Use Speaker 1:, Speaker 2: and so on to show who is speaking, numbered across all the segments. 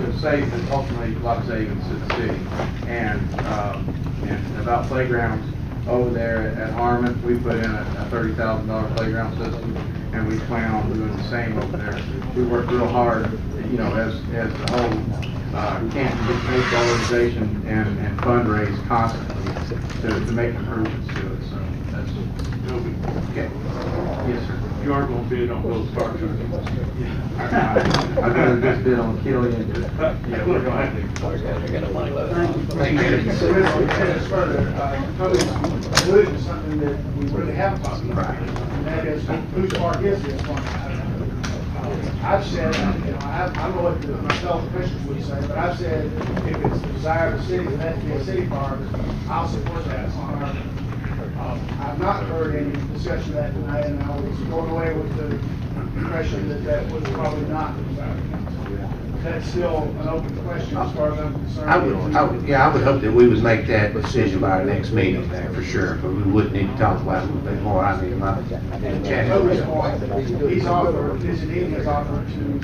Speaker 1: to save, ultimately, a lot of savings to the city. And about playgrounds, over there at Harmon, we put in a $30,000 playground system, and we plan on doing the same over there. We work real hard, you know, as the whole Canton based organization and fundraise constantly to make improvements to it. So that's okay. Yes, sir.
Speaker 2: You are going to bid on those car chargers.
Speaker 1: I'd rather just bid on Killian.
Speaker 2: Yeah, we're going to have to.
Speaker 1: Thank you.
Speaker 3: Alluded to something that we really haven't talked about, and that is whose park is this one? I've said, you know, I don't know what my fellow commissioners would say, but I've said if it's the desire of the city, that to be a city park, I'll support that on our. I've not heard any discussion of that tonight, and I was going away with the impression that that was probably not the desire of the council. That's still an open question as far as I'm concerned.
Speaker 4: I would hope that we would make that decision by our next meeting there for sure, but we would need to talk about it a little bit more. I mean,
Speaker 3: Toby's point, he's offered, his evening has offered to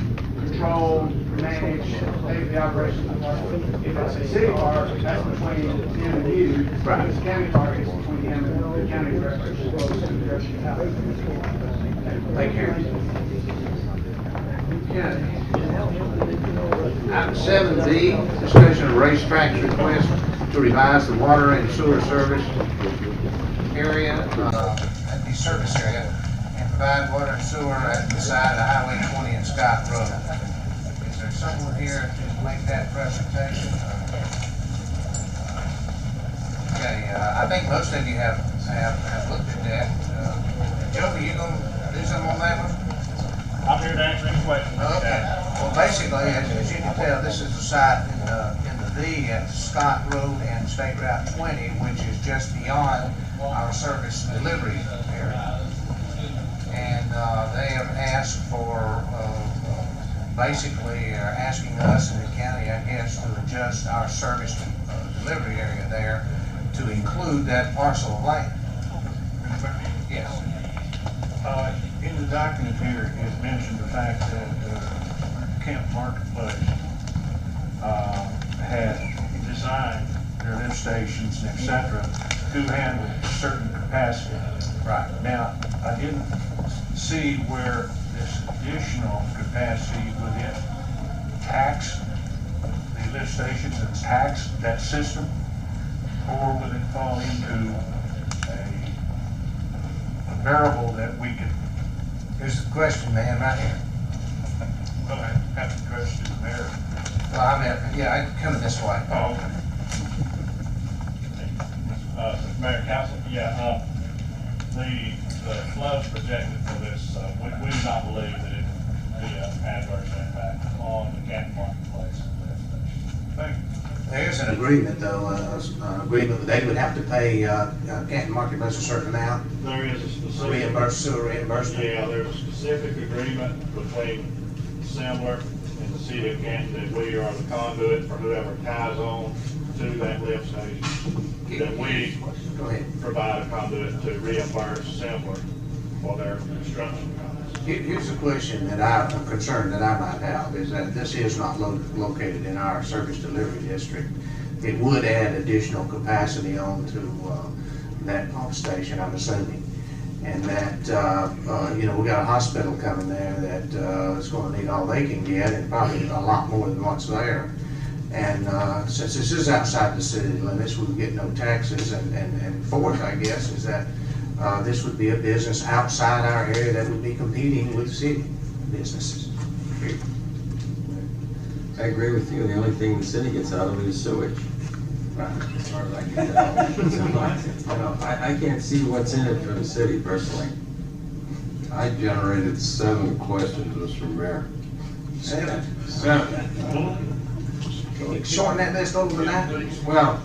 Speaker 3: control, manage, pay the operations of the park. If it's a city park, that's between him and you.
Speaker 4: Right.
Speaker 3: If it's a county park, it's between him and the county director, as well as the direction of housing.
Speaker 4: Thank you. Okay. Item 7B, discussion of racetrack's request to revise the water and sewer service area, at the service area, and provide water and sewer at the side of Highway 20 and Scott Road. Is there someone here to make that presentation? Okay, I think most of you have looked at that. Joe, are you going to do something on that one?
Speaker 5: I'm here to answer any questions.
Speaker 4: Okay. Well, basically, as you can tell, this is the site in the V at Scott Road and State Route 20, which is just beyond our service delivery area. And they have asked for, basically, are asking us in the county, I guess, to adjust our service delivery area there to include that parcel of land. Yes.
Speaker 5: In the document here, it mentioned the fact that Canton Marketplace had designed their lift stations, etc., to handle certain capacity.
Speaker 4: Right.
Speaker 5: Now, I didn't see where this additional capacity would it tax the lift stations and tax that system, or would it fall into a variable that we could.
Speaker 4: Here's the question, man, right here.
Speaker 5: Well, I have to address to the mayor.
Speaker 4: Well, I mean, yeah, I'm coming this way.
Speaker 5: Oh, okay. Mayor, Council, yeah, the floods projected for this, we do not believe that it would be an adverse impact on the Canton Marketplace. Thank you.
Speaker 4: There's an agreement, though, an agreement that they would have to pay Canton Marketplace a certain amount,
Speaker 5: There is a specific.
Speaker 4: sewer reimbursement.
Speaker 5: Yeah, there's a specific agreement between Semler and the city of Canton that we are the conduit for whoever ties on to that lift station. That we
Speaker 4: Go ahead.
Speaker 5: provide a conduit to reimburse Semler for their construction costs.
Speaker 4: Here's a question that a concern that I might have, is that this is not located in our service delivery district. It would add additional capacity onto that pump station, I'm assuming. And that, you know, we got a hospital coming there that is going to need all they can get, and probably a lot more than what's there. And since this is outside the city limits, we would get no taxes. And fourth, I guess, is that this would be a business outside our area that would be competing with city businesses.
Speaker 6: I agree with you. The only thing the city gets out of it is sewage.
Speaker 4: Right.
Speaker 6: As far as I can tell. You know, I can't see what's in it for the city personally.
Speaker 7: I generated 7 questions, Mr. Mayor.
Speaker 4: 7.
Speaker 7: 7.
Speaker 4: Shorten that list over to 9.
Speaker 7: Well,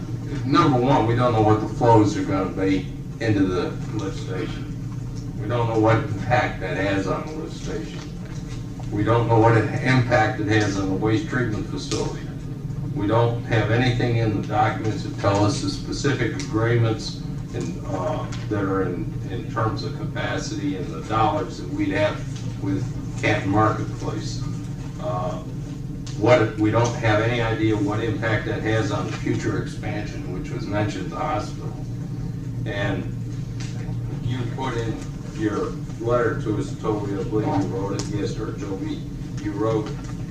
Speaker 7: number one, we don't know what the flows are going to be into the lift station. We don't know what impact that has on the lift station. We don't know what impact it has on the waste treatment facility. We don't have anything in the documents that tell us the specific agreements that are in terms of capacity and the dollars that we'd have with Canton Marketplace. what, we don't have any idea what impact that has on the future expansion, which was mentioned, the hospital. And you put in your letter to us, Toby, I believe you wrote it, yes, or Joby, you wrote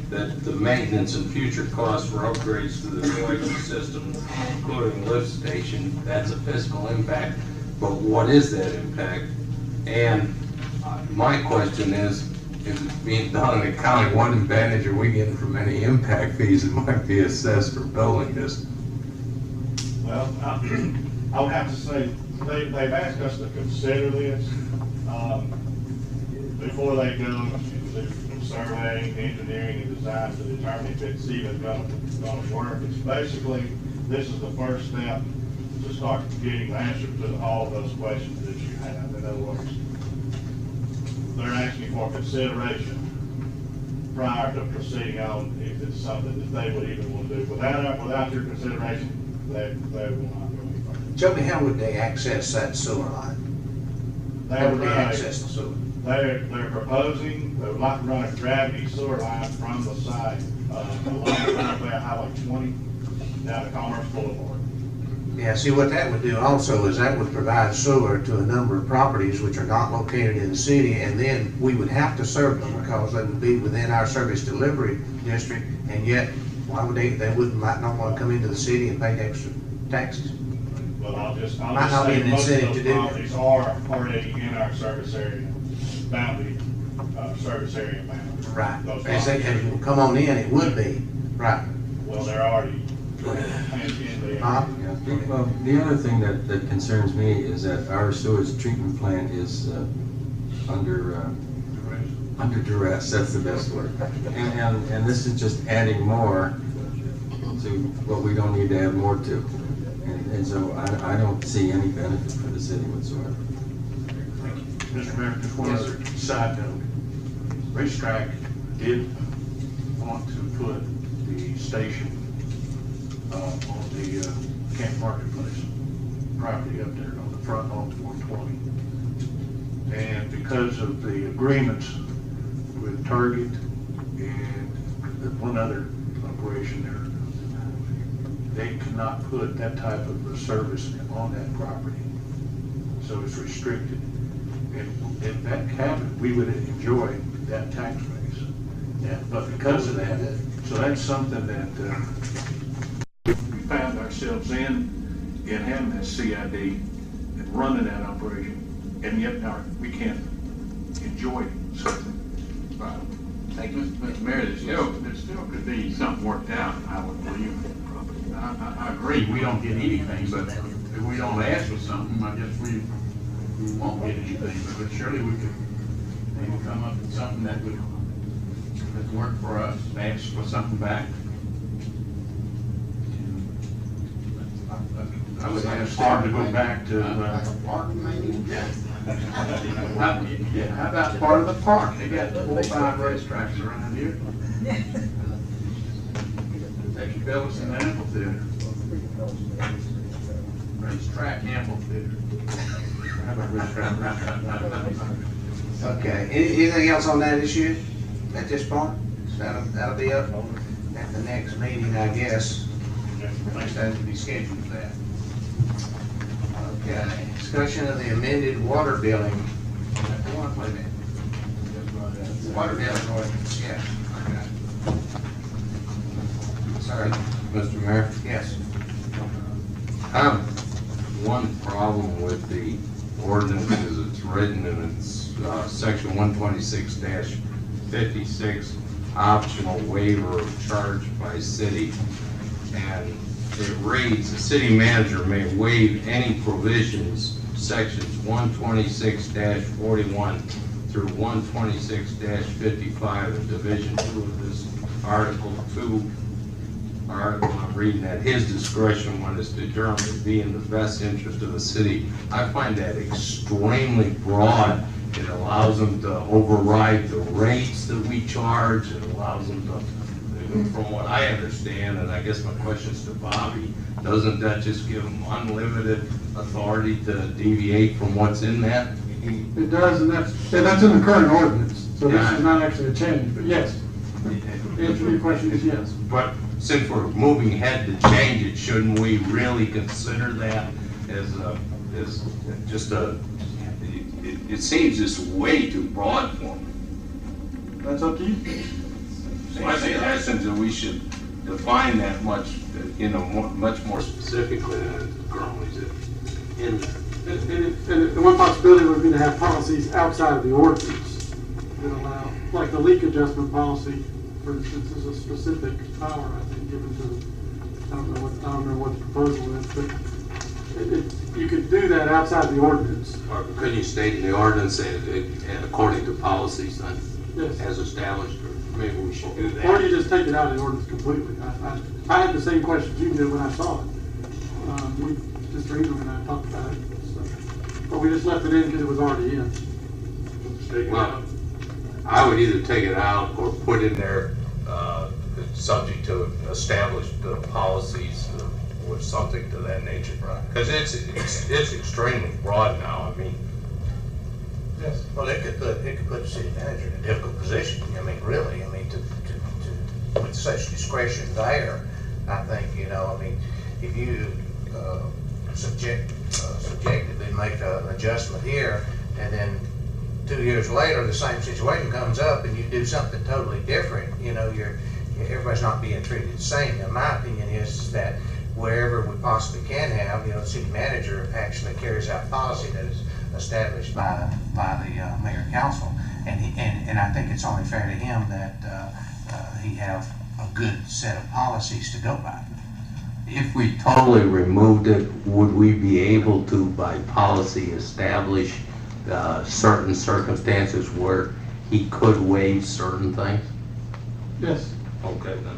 Speaker 7: that the maintenance and future costs for upgrades to the electric system, including lift station, that's a fiscal impact, but what is that impact? And my question is, if it's being done in the county, what advantage are we getting from any impact fees that might be assessed for building this?
Speaker 8: Well, I would have to say, they've asked us to consider this, before they go to surveying, engineering, and design to determine if it's even gonna work. It's basically, this is the first step to start getting the answer to all of those questions that you have. In other words, they're asking for consideration prior to proceeding on if it's something that they would even want to do. Without your consideration, they will not go any further.
Speaker 4: Tell me, how would they access that sewer line? How would they access the sewer?
Speaker 8: They're proposing, they would like to run a gravity sewer line from the site, along Highway 20, down to Commerce Boulevard.
Speaker 4: Yeah, see, what that would do also is that would provide sewer to a number of properties which are not located in the city, and then we would have to serve them because they would be within our service delivery district, and yet, why would might not want to come into the city and pay extra taxes?
Speaker 8: Well, I'll just
Speaker 4: Might not be
Speaker 8: say
Speaker 4: an
Speaker 8: most of
Speaker 4: incentive
Speaker 8: those
Speaker 4: to do that.
Speaker 8: properties are already in our service area boundary, service area boundary.
Speaker 4: Right.
Speaker 8: Those
Speaker 4: As they
Speaker 8: properties.
Speaker 4: come on in, it would be, right.
Speaker 8: Well, they're already in the.
Speaker 6: Well, the other thing that concerns me is that our sewage treatment plant is under duress, that's the best word. And this is just adding more to what we don't need to add more to. And so I don't see any benefit for the city whatsoever.
Speaker 5: Mr. Mayor, just one other side note. Racetrack did want to put the station on the Camp Marketplace property up there on the front on 420. And because of the agreements with Target and one other operation there, they cannot put that type of a service on that property. So it's restricted. And if that happened, we would enjoy that tax base. Yeah, but because of that, so that's something that we found ourselves in having that CID and running that operation, and yet we can't enjoy something.
Speaker 2: Thank you. Mr. Mayor, there still could be something worked out, I would believe. I agree, we don't get anything, but if we don't ask for something, I guess we won't get anything, but surely we could maybe come up with something that would work for us, ask for something back. I would ask them to go back to, how about part of the park? They got 4 or 5 racetracks around here. They should build us an amphitheater. Racetrack amphitheater. How about racetrack?
Speaker 4: Okay, anything else on that issue at this point? That'll be up at the next meeting, I guess. Next time to be scheduled for that. Okay, discussion of the amended water billing. Wait a minute. Water billing ordinance, yeah. Okay. Sorry.
Speaker 7: Mr. Mayor?
Speaker 4: Yes.
Speaker 7: I have one problem with the ordinance as it's written, and it's section 126-56, optional waiver of charge by city. And it reads, the city manager may waive any provisions, sections 126-41 through 126-55 of Division 2 of this Article 2 article. I'm reading at his discretion when it's determined to be in the best interest of the city. I find that extremely broad. It allows them to override the rates that we charge. It allows them to, from what I understand, and I guess my question is to Bobby, doesn't that just give them unlimited authority to deviate from what's in that?
Speaker 9: It does, and that's in the current ordinance, so this is not actually a change, but yes.
Speaker 3: answer your question is yes.
Speaker 7: But since we're moving ahead to change it, shouldn't we really consider that as just it seems just way too broad for me.
Speaker 3: That's up to you.
Speaker 7: So I think in essence that we should define that much, much more specifically than it currently is in there.
Speaker 3: And one possibility would be to have policies outside of the ordinance that allow, like the leak adjustment policy, for instance, is a specific power, I think, given to, I don't know what the proposal is, but you could do that outside the ordinance.
Speaker 7: Or couldn't you state in the ordinance that and according to policies then,
Speaker 3: Yes.
Speaker 7: as established, or maybe we should do that?
Speaker 3: Or you just take it out of the ordinance completely. I had the same questions you did when I saw it. Mr. Ingram and I talked about it, so. But we just left it in because it was already in.
Speaker 7: Well, I would either take it out or put in there, subject to established policies or something to that nature. Because it's extremely broad now, I mean.
Speaker 4: Yes. Well, it could put the city manager in a difficult position. I mean, really, with such discretion there, I think, if you subjectively make an adjustment here, and then 2 years later, the same situation comes up, and you do something totally different, everybody's not being treated the same. Now, my opinion is that wherever we possibly can have, the city manager actually carries out policy that is established by the mayor and council, and I think it's only fair to him that he have a good set of policies to go by.
Speaker 7: If we totally removed it, would we be able to, by policy, establish certain circumstances where he could waive certain things?
Speaker 3: Yes.
Speaker 7: Okay, then.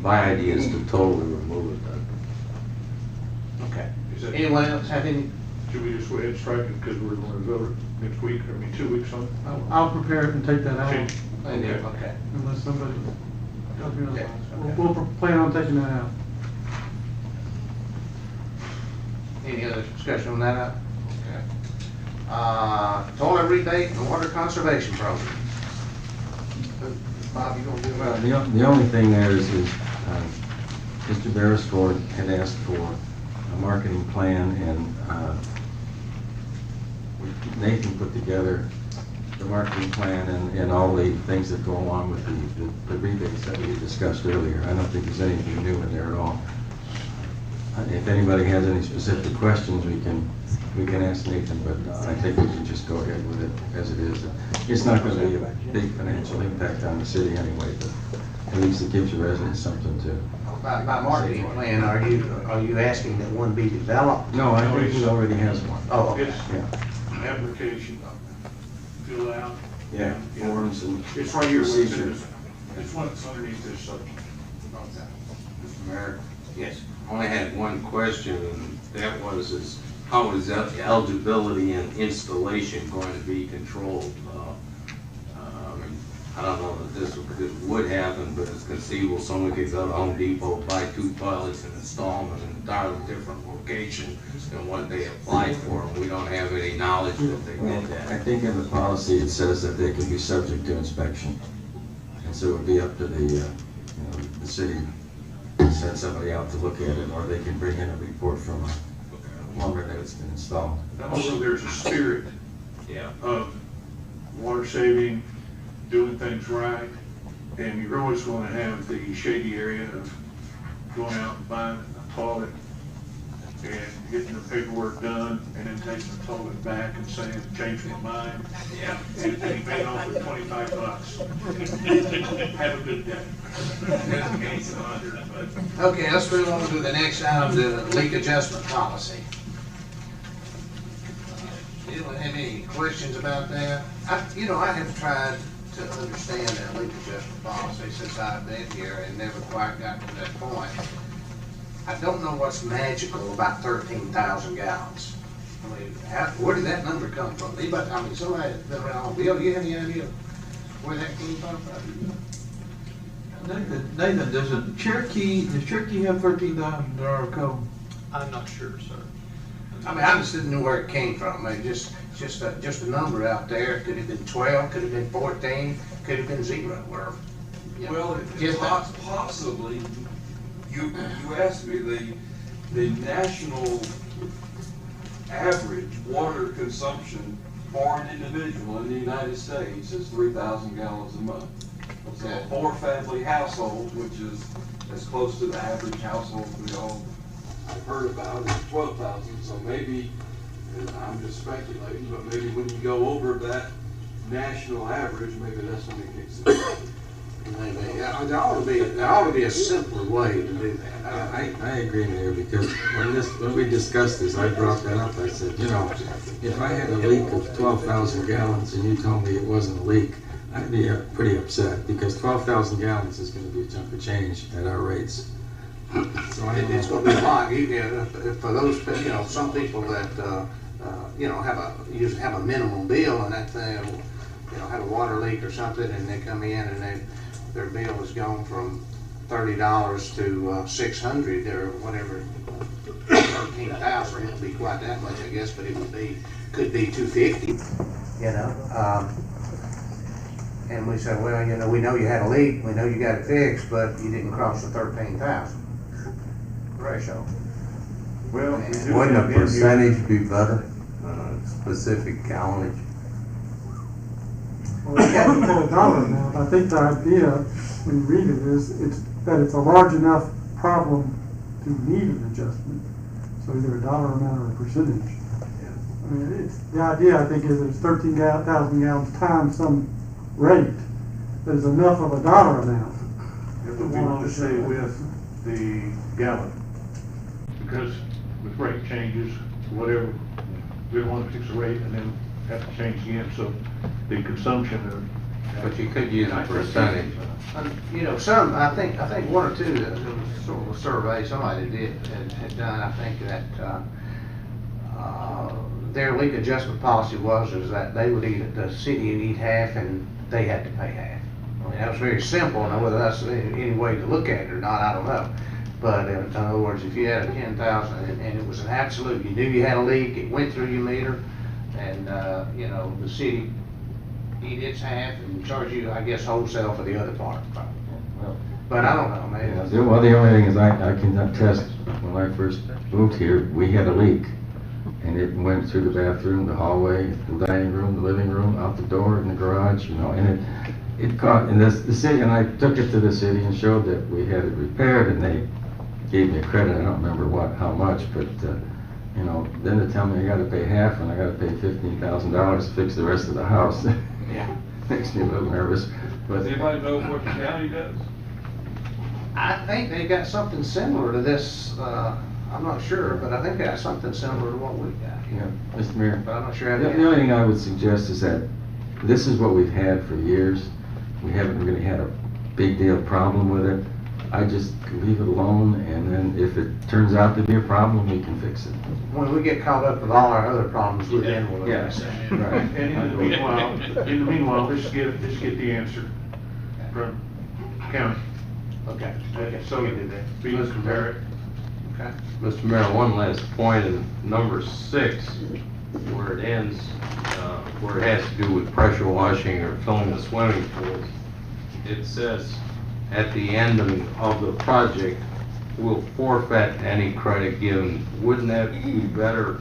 Speaker 7: My idea is to totally remove it then.
Speaker 4: Okay. Anyone else have any?
Speaker 5: Should we just go ahead and strike it because we're going to vote next week, 2 weeks on it?
Speaker 3: I'll prepare it and take that out,
Speaker 5: Change.
Speaker 4: Okay.
Speaker 3: unless somebody tells me
Speaker 4: Okay.
Speaker 3: otherwise. We'll plan on taking that out.
Speaker 4: Any other discussion on that? Okay. Toilet rebate and water conservation program. Bob, you gonna do that?
Speaker 6: The only thing there is Mr. Beresford had asked for a marketing plan, and Nathan put together the marketing plan and all the things that go along with the rebates that we discussed earlier. I don't think there's anything new in there at all. If anybody has any specific questions, we can ask Nathan, but I think we can just go ahead with it as it is. It's not going to be a big financial impact on the city anyway, but at least it gives the residents something to.
Speaker 4: By marketing plan, are you asking that one be developed?
Speaker 6: No, I think he already has one.
Speaker 4: Oh, okay.
Speaker 5: It's
Speaker 6: Yeah.
Speaker 5: application, fill out.
Speaker 6: Yeah, forms and
Speaker 5: It's right here.
Speaker 6: procedures.
Speaker 5: It's what's underneath this subject.
Speaker 7: Mr. Mayor,
Speaker 4: Yes.
Speaker 7: I only had one question, and that was, how is eligibility and installation going to be controlled? I don't know that this would happen, but it's conceivable someone could go to Home Depot, buy 2 toilets and install them in an entirely different location than what they applied for, and we don't have any knowledge that they
Speaker 6: Well,
Speaker 7: did
Speaker 6: I
Speaker 7: that.
Speaker 6: think in the policy it says that they can be subject to inspection. And so it would be up to the city to send somebody out to look at it, or they can bring in a report from a plumber that it's been installed.
Speaker 5: Also, there's a spirit
Speaker 7: Yeah.
Speaker 5: of water saving, doing things right, and you're always going to have the shady area of going out and buying a toilet and getting the paperwork done, and then taking the toilet back and saying, change my mind.
Speaker 7: Yeah.
Speaker 5: And he paid off with $25. Have a good day. That's the case of 100, but
Speaker 4: Okay, let's move on to the next item, the leak adjustment policy. Anyone have any questions about that? I have tried to understand that leak adjustment policy since I've been here and never quite got to that point. I don't know what's magical about 13,000 gallons. I mean, where did that number come from? Somebody that's been around, Bill, do you have any idea where that came from?
Speaker 9: Nathan, does Cherokee have $13,000 code?
Speaker 10: I'm not sure, sir.
Speaker 4: I mean, I just didn't know where it came from. I mean, just a number out there. Could have been 12, could have been 14, could have been 0, or,
Speaker 10: Well,
Speaker 3: Yes, ma'am.
Speaker 10: possibly, you asked me, the national average water consumption for an individual in the United States is 3,000 gallons a month. So a four-family household, which is as close to the average household we all heard about, is 12,000. So maybe, and I'm just speculating, but maybe when you go over that national average, maybe that's when it kicks in.
Speaker 4: Maybe, yeah, there ought to be a simpler way to do that.
Speaker 6: I agree, Mayor, because when we discussed this, I brought that up. I said, you know, if I had a leak of 12,000 gallons and you told me it wasn't a leak, I'd be pretty upset, because 12,000 gallons is going to be a chunk of change at our rates. So
Speaker 4: It's going to be a lot. For those, you know, some people that, you know, have a minimum bill, and that thing, you know, have a water leak or something, and they come in and their bill has gone from $30 to $600 or whatever, 13,000. It wouldn't be quite that much, I guess, but it could be $250. You know, and we said, well, you know, we know you had a leak, we know you got it fixed, but you didn't cross the 13,000 threshold.
Speaker 11: Well,
Speaker 12: wouldn't a percentage be better, specific gallonage?
Speaker 13: Well, it's not for a dollar amount. I think the idea, when you read it, is that it's a large enough problem to need an adjustment. So either a dollar amount or a percentage. I mean, the idea, I think, is that it's 13,000 gallons times some rate that is enough of a dollar amount.
Speaker 5: If we want to stay with the gallon, because with rate changes, whatever, we don't want to fix the rate and then have to change again, so the consumption of.
Speaker 7: But you could use a percentage.
Speaker 4: You know, I think one or two, there was sort of a survey somebody had done, I think that, their leak adjustment policy is that they would the city would eat half and they had to pay half. I mean, that was very simple. Now, whether that's any way to look at it or not, I don't know. But in other words, if you had a 10,000 and it was an absolute, you knew you had a leak, it went through your meter, and you know, the city eat its half and charge you, I guess, wholesale for the other part. But I don't know, maybe.
Speaker 6: Well, the only thing is I can attest, when I first moved here, we had a leak. And it went through the bathroom, the hallway, the dining room, the living room, out the door, in the garage, you know, and it caught, and the city, and I took it to the city and showed that we had it repaired, and they gave me a credit, I don't remember how much, but, you know, then they tell me I gotta pay half, and I gotta pay $15,000 to fix the rest of the house.
Speaker 4: Yeah.
Speaker 6: Makes me a little nervous, but.
Speaker 10: Does anybody know what the county does?
Speaker 4: I think they got something similar to this, I'm not sure, but I think they got something similar to what we've got here.
Speaker 6: Yeah, Mr. Mayor.
Speaker 4: But I'm not sure.
Speaker 6: The only thing I would suggest is that this is what we've had for years. We haven't really had a big deal problem with it. I just leave it alone, and then if it turns out to be a problem, we can fix it.
Speaker 4: When we get caught up with all our other problems, then we'll address it.
Speaker 6: Right.
Speaker 5: And in the meanwhile, let's get the answer from county.
Speaker 4: Okay.
Speaker 5: So be let's compare it.
Speaker 4: Okay.
Speaker 7: Mr. Mayor, one last point in number 6, where it ends, where it has to do with pressure washing or filling the swimming pools. It says, at the end of the project, will forfeit any credit given. Wouldn't that be better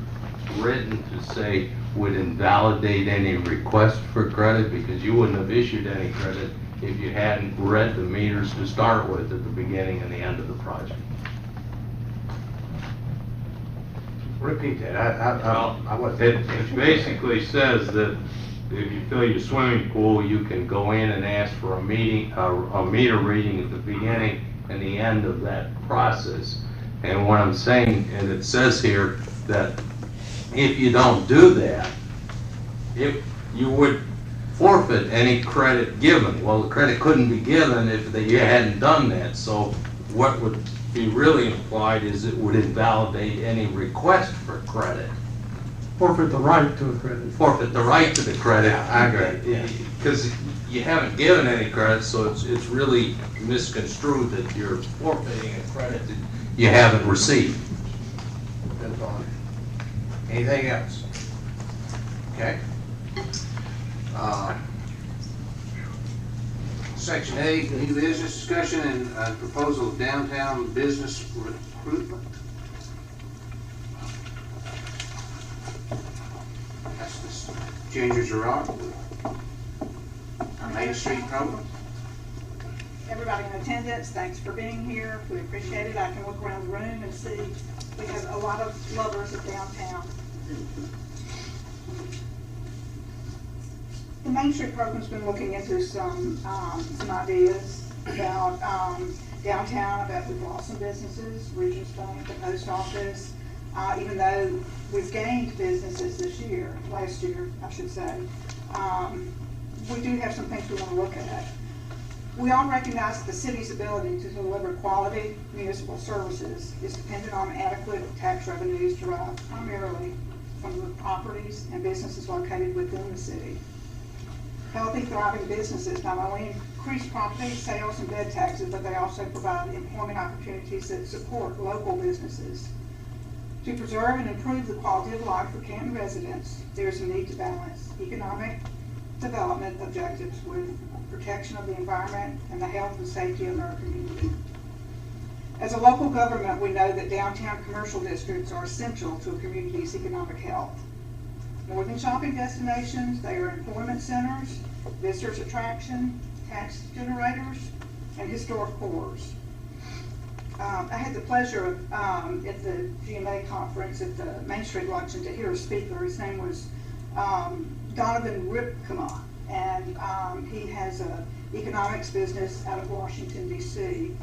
Speaker 7: written to say would invalidate any request for credit? Because you wouldn't have issued any credit if you hadn't read the meters to start with at the beginning and the end of the project.
Speaker 4: Repeat that. I wasn't.
Speaker 7: It basically says that if you fill your swimming pool, you can go in and ask for a meter reading at the beginning and the end of that process. And what I'm saying, and it says here that if you don't do that, if you would forfeit any credit given. Well, the credit couldn't be given if you hadn't done that. So what would be really implied is it would invalidate any request for credit.
Speaker 13: Forfeit the right to a credit.
Speaker 7: Forfeit the right to the credit.
Speaker 4: Yeah, I agree. Yeah.
Speaker 7: Because you haven't given any credit, so it's really misconstrued that you're forfeiting a credit that you haven't received.
Speaker 4: Good point. Anything else? Okay. Section A, new business discussion and proposal of downtown business recruitment. That's this Ginger Gerard, our Main Street program.
Speaker 11: Everybody in attendance, thanks for being here. We appreciate it. I can look around the room and see we have a lot of lovers of downtown. The Main Street program's been looking into some ideas about downtown, about we've lost some businesses, Regions Bank, the post office. Even though we've gained businesses last year, I should say, we do have some things we want to look at. We all recognize that the city's ability to deliver quality municipal services is dependent on adequate tax revenues derived primarily from the properties and businesses located within the city. Healthy, thriving businesses not only increase property sales and bed taxes, but they also provide employment opportunities that support local businesses. To preserve and improve the quality of life for Canton residents, there is a need to balance economic development objectives with protection of the environment and the health and safety of our community. As a local government, we know that downtown commercial districts are essential to a community's economic health. More than shopping destinations, they are employment centers, visitors attraction, tax generators, and historic cores. I had the pleasure of, at the GMA conference at the Main Street Luncheon, to hear a speaker. His name was Donovan Ripkema, and he has an economics business out of Washington, D.C.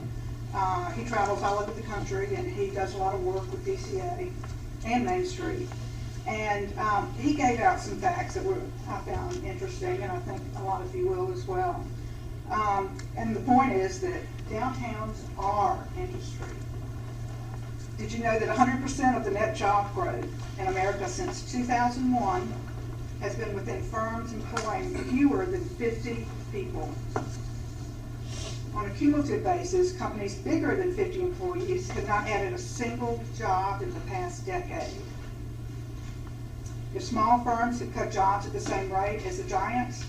Speaker 11: He travels all over the country, and he does a lot of work with DCA and Main Street. And he gave out some facts that I found interesting, and I think a lot of you will as well. And the point is that downtowns are industry. Did you know that 100% of the net job growth in America since 2001 has been within firms employing fewer than 50 people? On a cumulative basis, companies bigger than 50 employees have not added a single job in the past decade. If small firms had cut jobs at the same rate as the giants,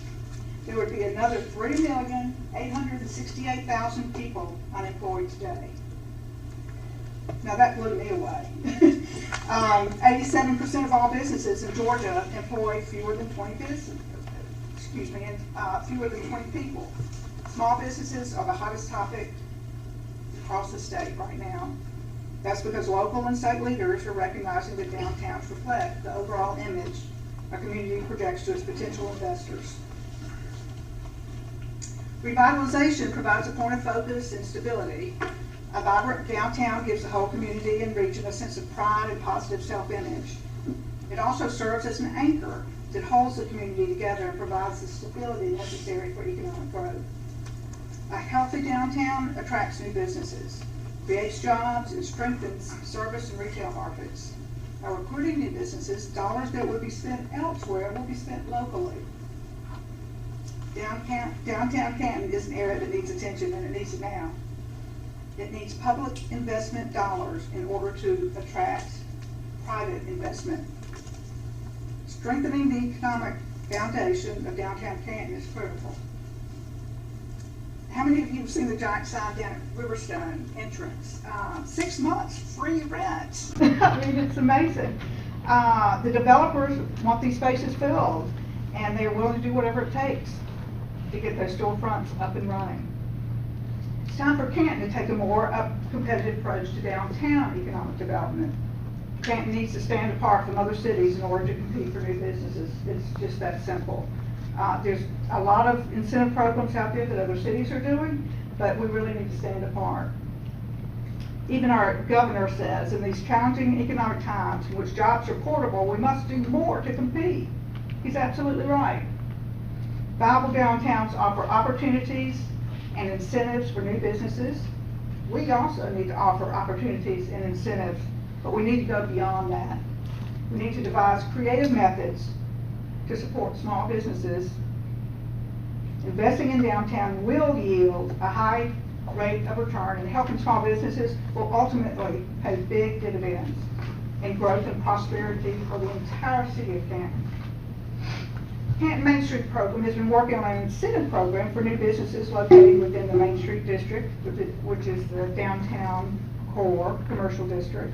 Speaker 11: there would be another 3,868,000 people unemployed today. Now that blew me away. 87% of all businesses in Georgia employ fewer than 20 people. Small businesses are the hottest topic across the state right now. That's because local and state leaders are recognizing that downtowns reflect the overall image a community projects to its potential investors. Revitalization provides a point of focus and stability. A vibrant downtown gives the whole community and region a sense of pride and positive self-image. It also serves as an anchor that holds the community together and provides the stability necessary for economic growth. A healthy downtown attracts new businesses, creates jobs, and strengthens service and retail markets. By recruiting new businesses, dollars that would be spent elsewhere will be spent locally. Downtown Canton is an area that needs attention, and it needs it now. It needs public investment dollars in order to attract private investment. Strengthening the economic foundation of downtown Canton is critical. How many of you have seen the giant sign down at Riverstone entrance? 6 months free rent. I mean, it's amazing. The developers want these spaces filled, and they're willing to do whatever it takes to get those storefronts up and running. It's time for Canton to take a more competitive approach to downtown economic development. Canton needs to stand apart from other cities in order to compete for new businesses. It's just that simple. There's a lot of incentive programs out there that other cities are doing, but we really need to stand apart. Even our governor says, in these challenging economic times in which jobs are portable, we must do more to compete. He's absolutely right. Viable downtowns offer opportunities and incentives for new businesses. We also need to offer opportunities and incentives, but we need to go beyond that. We need to devise creative methods to support small businesses. Investing in downtown will yield a high rate of return, and helping small businesses will ultimately pay big dividends in growth and prosperity for the entire city of Canton. Canton Main Street program has been working on an incentive program for new businesses located within the Main Street district, which is the downtown core commercial district.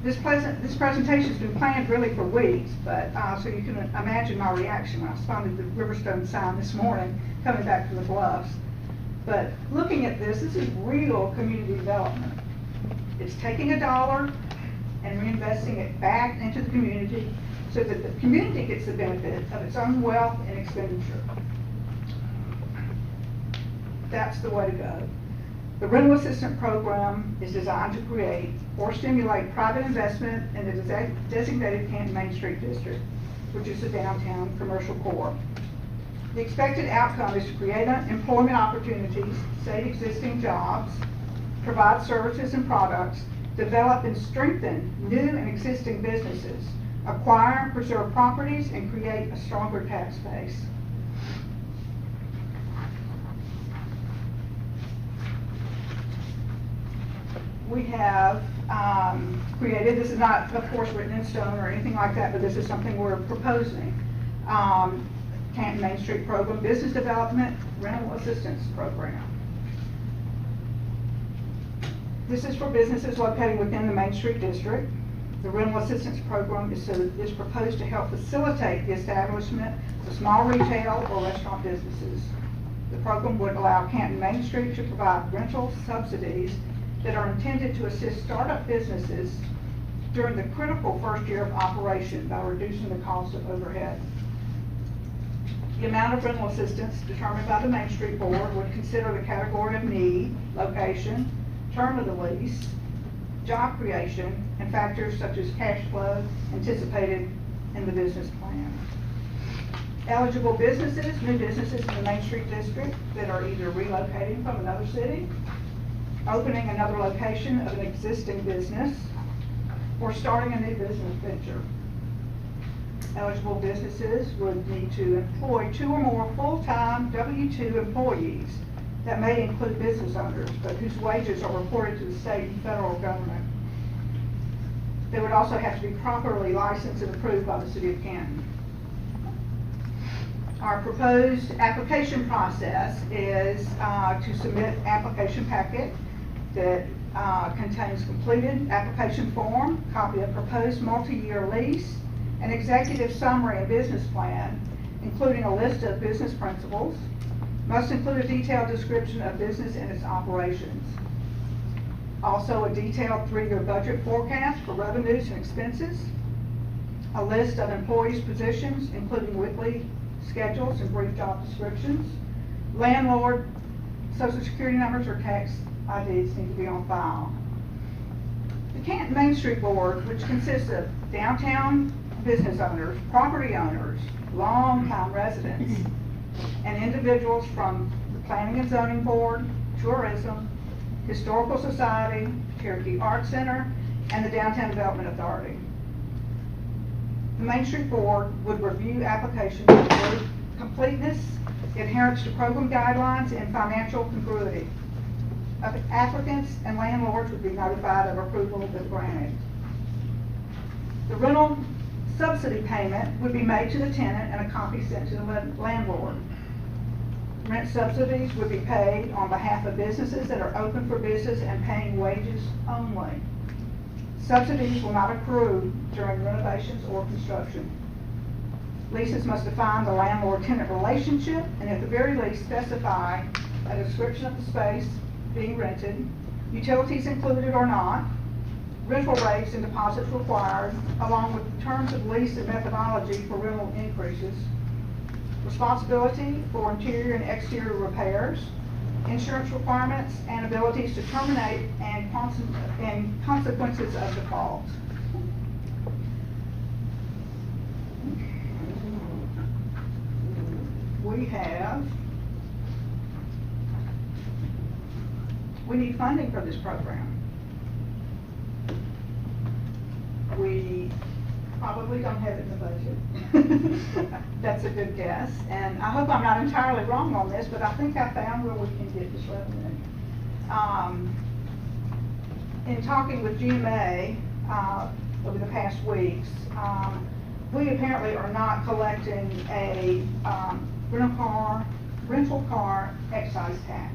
Speaker 11: This presentation has been planned really for weeks, but so you can imagine my reaction when I spotted the Riverstone sign this morning coming back from the Bluffs. But looking at this is real community development. It's taking $1 and reinvesting it back into the community so that the community gets the benefit of its own wealth and expenditure. That's the way to go. The rental assistance program is designed to create or stimulate private investment in the designated Canton Main Street district, which is the downtown commercial core. The expected outcome is to create employment opportunities, save existing jobs, provide services and products, develop and strengthen new and existing businesses, acquire and preserve properties, and create a stronger tax base. We have created, this is not of course written in stone or anything like that, but this is something we're proposing. Canton Main Street program, business development, rental assistance program. This is for businesses located within the Main Street district. The rental assistance program is proposed to help facilitate the establishment of small retail or restaurant businesses. The program would allow Canton Main Street to provide rental subsidies that are intended to assist startup businesses during the critical first year of operation by reducing the cost of overhead. The amount of rental assistance determined by the Main Street Board would consider the category of need, location, term of the lease, job creation, and factors such as cash flow anticipated in the business plan. Eligible businesses, new businesses in the Main Street district that are either relocating from another city, opening another location of an existing business, or starting a new business venture. Eligible businesses would need to employ 2 or more full-time W-2 employees that may include business owners, but whose wages are reported to the state and federal government. They would also have to be properly licensed and approved by the City of Canton. Our proposed application process is to submit application packet that contains completed application form, copy of proposed multi-year lease, an executive summary and business plan, including a list of business principles, must include a detailed description of business and its operations. Also, a detailed 3-year budget forecast for revenues and expenses, a list of employees' positions, including weekly schedules and brief job descriptions, landlord social security numbers or tax IDs need to be on file. The Canton Main Street Board, which consists of downtown business owners, property owners, long-time residents, and individuals from the Planning and Zoning Board, Tourism, Historical Society, Cherokee Arts Center, and the Downtown Development Authority. The Main Street Board would review applications for completeness, adherence to program guidelines, and financial congruity. Applicants and landlords would be notified of approval if granted. The rental subsidy payment would be made to the tenant and a copy sent to the landlord. Rent subsidies would be paid on behalf of businesses that are open for business and paying wages only. Subsidies will not accrue during renovations or construction. Leases must define the landlord-tenant relationship and at the very least specify a description of the space being rented, utilities included or not, rental rates and deposits required, along with the terms of lease and methodology for rental increases, responsibility for interior and exterior repairs, insurance requirements, and abilities to terminate and consequences of default. We need funding for this program. We probably don't have it in the budget. That's a good guess. And I hope I'm not entirely wrong on this, but I think I found where we can get this revenue. In talking with GMA over the past weeks, we apparently are not collecting a rental car excise tax.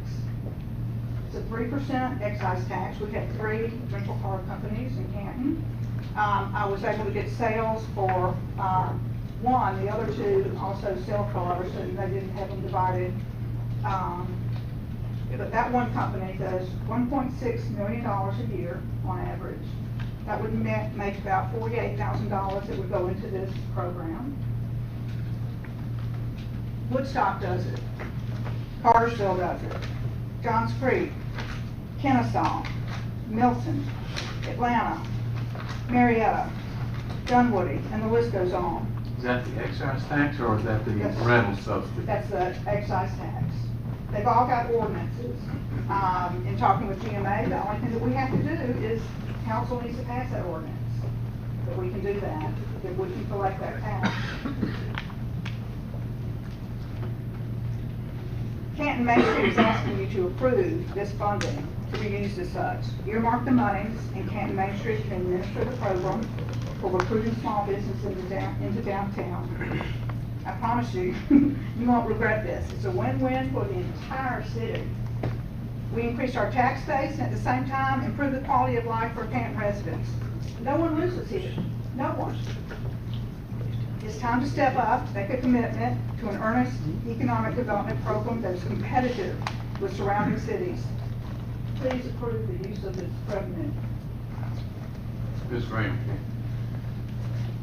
Speaker 11: It's a 3% excise tax. We have 3 rental car companies in Canton. I was able to get sales for one. The other 2 also sell cars, and they didn't have them divided. But that one company does $1.6 million a year on average. That would make about $48,000 that would go into this program. Woodstock does it. Cartersville does it. Johns Creek, Kennesaw, Milton, Atlanta, Marietta, Dunwoody, and the list goes on.
Speaker 2: Is that the excise tax or is that the rental subsidy?
Speaker 11: That's the excise tax. They've all got ordinances. In talking with GMA, the only thing that we have to do is council needs to pass that ordinance. That we can do that we can collect that tax. Canton Main Street is asking you to approve this funding to be used as such. Earmark the monies, and Canton Main Street can administer the program for recruiting small business into downtown. I promise you, you won't regret this. It's a win-win for the entire city. We increased our tax base and at the same time improve the quality of life for Canton residents. No one loses here. No one. It's time to step up, make a commitment to an earnest economic development program that is competitive with surrounding cities. Please approve the use of this revenue.
Speaker 2: Ms. Graham.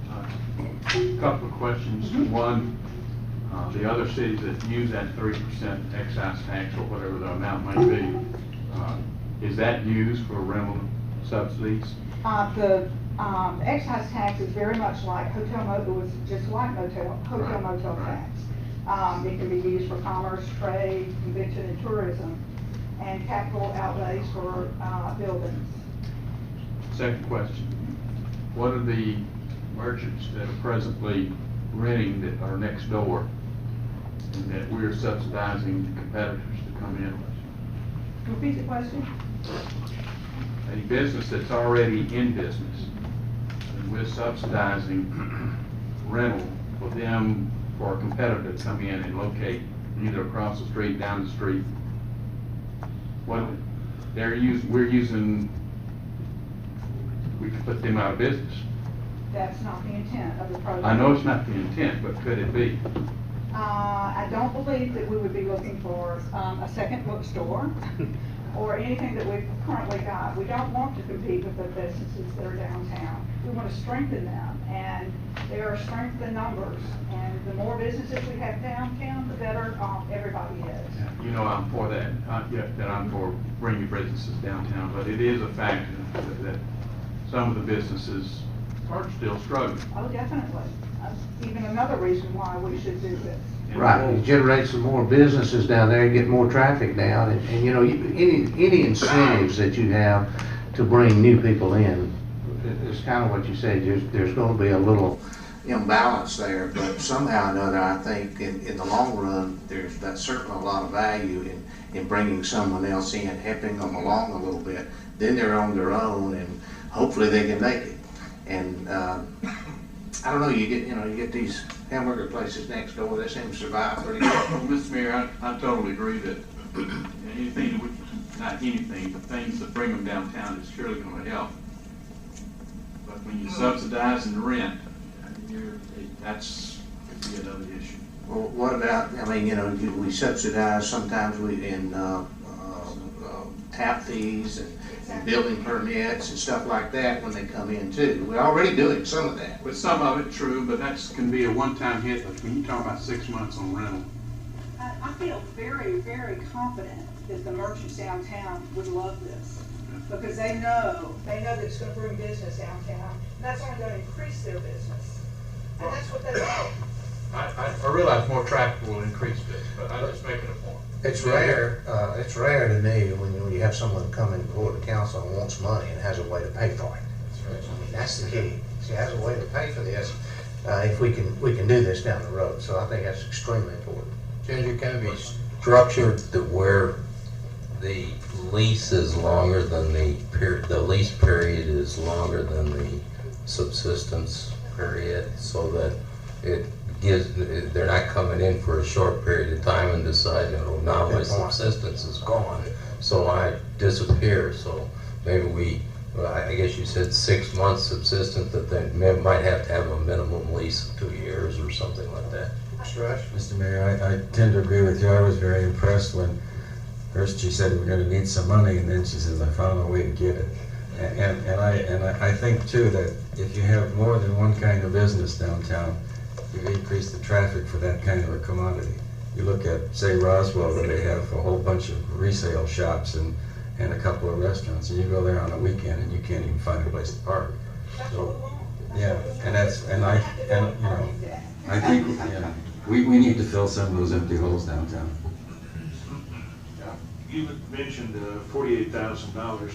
Speaker 2: A couple of questions. One, the other cities that use that 3% excise tax or whatever the amount may be, is that used for rental subsidies?
Speaker 11: The excise tax is very much like hotel motel, was just like hotel motel tax. It can be used for commerce, trade, convention, and tourism, and capital outlays for buildings.
Speaker 2: Second question, what are the merchants that are presently renting that are next door and that we're subsidizing the competitors to come in?
Speaker 11: Repeat the question.
Speaker 2: A business that's already in business, and we're subsidizing rental for them, for a competitor to come in and locate either across the street, down the street. What we could put them out of business.
Speaker 11: That's not the intent of the program.
Speaker 2: I know it's not the intent, but could it be?
Speaker 11: I don't believe that we would be looking for a second bookstore or anything that we've currently got. We don't want to compete with the businesses that are downtown. We want to strengthen them, and there are strength in numbers. And the more businesses we have downtown, the better off everybody is.
Speaker 2: You know, I'm for that. That I'm for bringing businesses downtown, but it is a fact that some of the businesses are still struggling.
Speaker 11: Oh, definitely. Even another reason why we should do this.
Speaker 4: Right, you generate some more businesses down there, get more traffic down, and you know, any incentives that you have to bring new people in, it's kind of what you said, there's going to be a little imbalance there, but somehow or another, I think in the long run, that's certainly a lot of value in bringing someone else in, helping them along a little bit. Then they're on their own, and hopefully they can make it. And I don't know, you get these hamburger places next door, they seem to survive pretty well.
Speaker 2: Well, Mr. Mayor, I totally agree that anything, not anything, but things that bring them downtown is surely going to help. But when you subsidize and rent, that's could be another issue.
Speaker 4: Well, what about, I mean, we subsidize sometimes in tap fees and building permits and stuff like that when they come in too. We're already doing some of that.
Speaker 2: With some of it, true, but that can be a one-time hit. But when you talk about 6 months on rental,
Speaker 11: I feel very, very confident that the merchants downtown would love this because they know that it's going to bring business downtown. And that's only going to increase their business, and that's what they want.
Speaker 5: I realize more traffic will increase this, but I'm just making a point.
Speaker 4: It's rare to me when you have someone come in before the council and wants money and has a way to pay for it. I mean, that's the key. She has a way to pay for this if we can do this down the road. So I think that's extremely important.
Speaker 12: Ginger, can it be structured that where the lease is longer than the lease period is longer than the subsistence period so that it gives, they're not coming in for a short period of time and deciding, oh, now my subsistence is gone, so I disappear. So maybe we, I guess you said 6 months subsistence, that they might have to have a minimum lease of 2 years or something like that.
Speaker 6: Mr. Mayor, I tend to agree with you. I was very impressed when first she said we're going to need some money, and then she says I found a way to get it. And I think too that if you have more than one kind of business downtown, you increase the traffic for that kind of a commodity. You look at, say, Roswell, where they have a whole bunch of resale shops and a couple of restaurants, and you go there on a weekend and you can't even find a place to park. So, yeah, I think, yeah, we need to fill some of those empty holes downtown.
Speaker 5: You mentioned $48,000.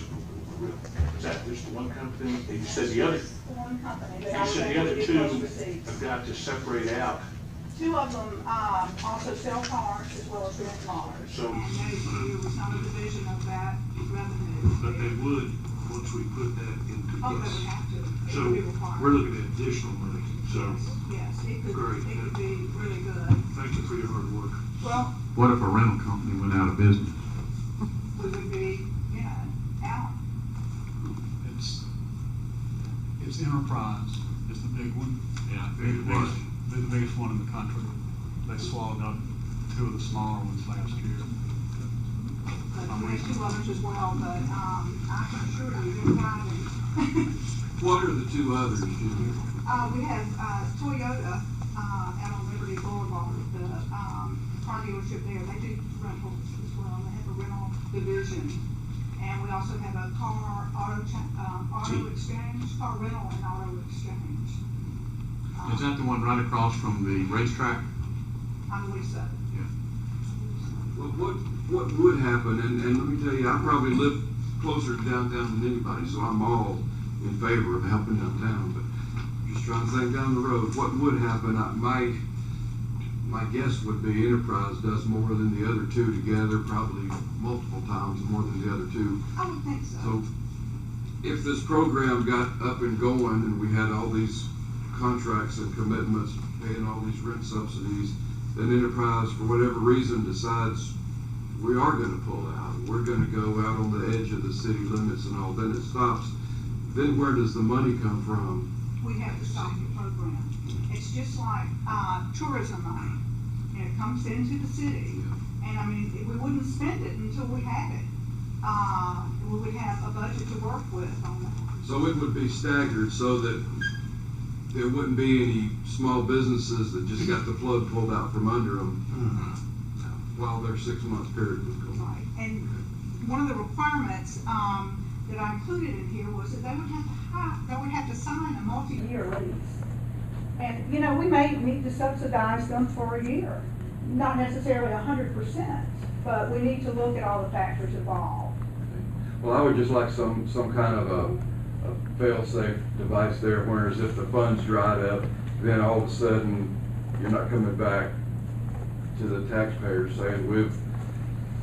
Speaker 5: Is that just the one company? You said the other.
Speaker 11: One company.
Speaker 5: You said the other two have got to separate out.
Speaker 11: 2 of them also sell cars as well as rent cars.
Speaker 5: So,
Speaker 11: and there was not a division of that revenue.
Speaker 5: but they would, once we put that into
Speaker 11: Oh, they
Speaker 5: place.
Speaker 11: would have to. It
Speaker 5: So
Speaker 11: would be required.
Speaker 5: we're looking at additional money. So
Speaker 11: Yes, it could be really good.
Speaker 5: thank you for your hard work.
Speaker 11: Well,
Speaker 2: What if a rental company went out of business?
Speaker 11: we would be, out.
Speaker 14: It's Enterprise, it's the big one.
Speaker 2: Yeah,
Speaker 14: They're the biggest one in the country. They swallowed up 2 of the smaller ones last year.
Speaker 11: But we have 2 others as well, but I can assure you, they're driving.
Speaker 10: What are the 2 others, Jimmy?
Speaker 11: We have Toyota out on Liberty Boulevard, the car dealership there. They do rentals as well. They have a rental division. And we also have a auto exchange, car rental and auto exchange.
Speaker 2: Is that the one right across from the racetrack?
Speaker 11: I believe so.
Speaker 10: Well, what would happen, and let me tell you, I probably live closer to downtown than anybody, so I'm all in favor of helping downtown, but just trying to think down the road, what would happen? My guess would be Enterprise does more than the other 2 together, probably multiple times more than the other 2.
Speaker 11: I would think so.
Speaker 10: So if this program got up and going and we had all these contracts and commitments, paying all these rent subsidies, then Enterprise, for whatever reason, decides we are going to pull out. We're going to go out on the edge of the city limits and all. Then it stops. Then where does the money come from?
Speaker 11: We have to stop the program. It's just like tourism money. It comes into the city, and I mean, we wouldn't spend it until we had it. We would have a budget to work with on that.
Speaker 10: So it would be staggered so that there wouldn't be any small businesses that just got the plug pulled out from under them while their 6-month period was going.
Speaker 11: Right. And one of the requirements that I included in here was that they would have to sign a multi-year lease. And, we may need to subsidize them for a year. Not necessarily 100%, but we need to look at all the factors involved.
Speaker 1: Well, I would just like some kind of a fail-safe device there, whereas if the funds dried up, then all of a sudden, you're not coming back to the taxpayers saying, we've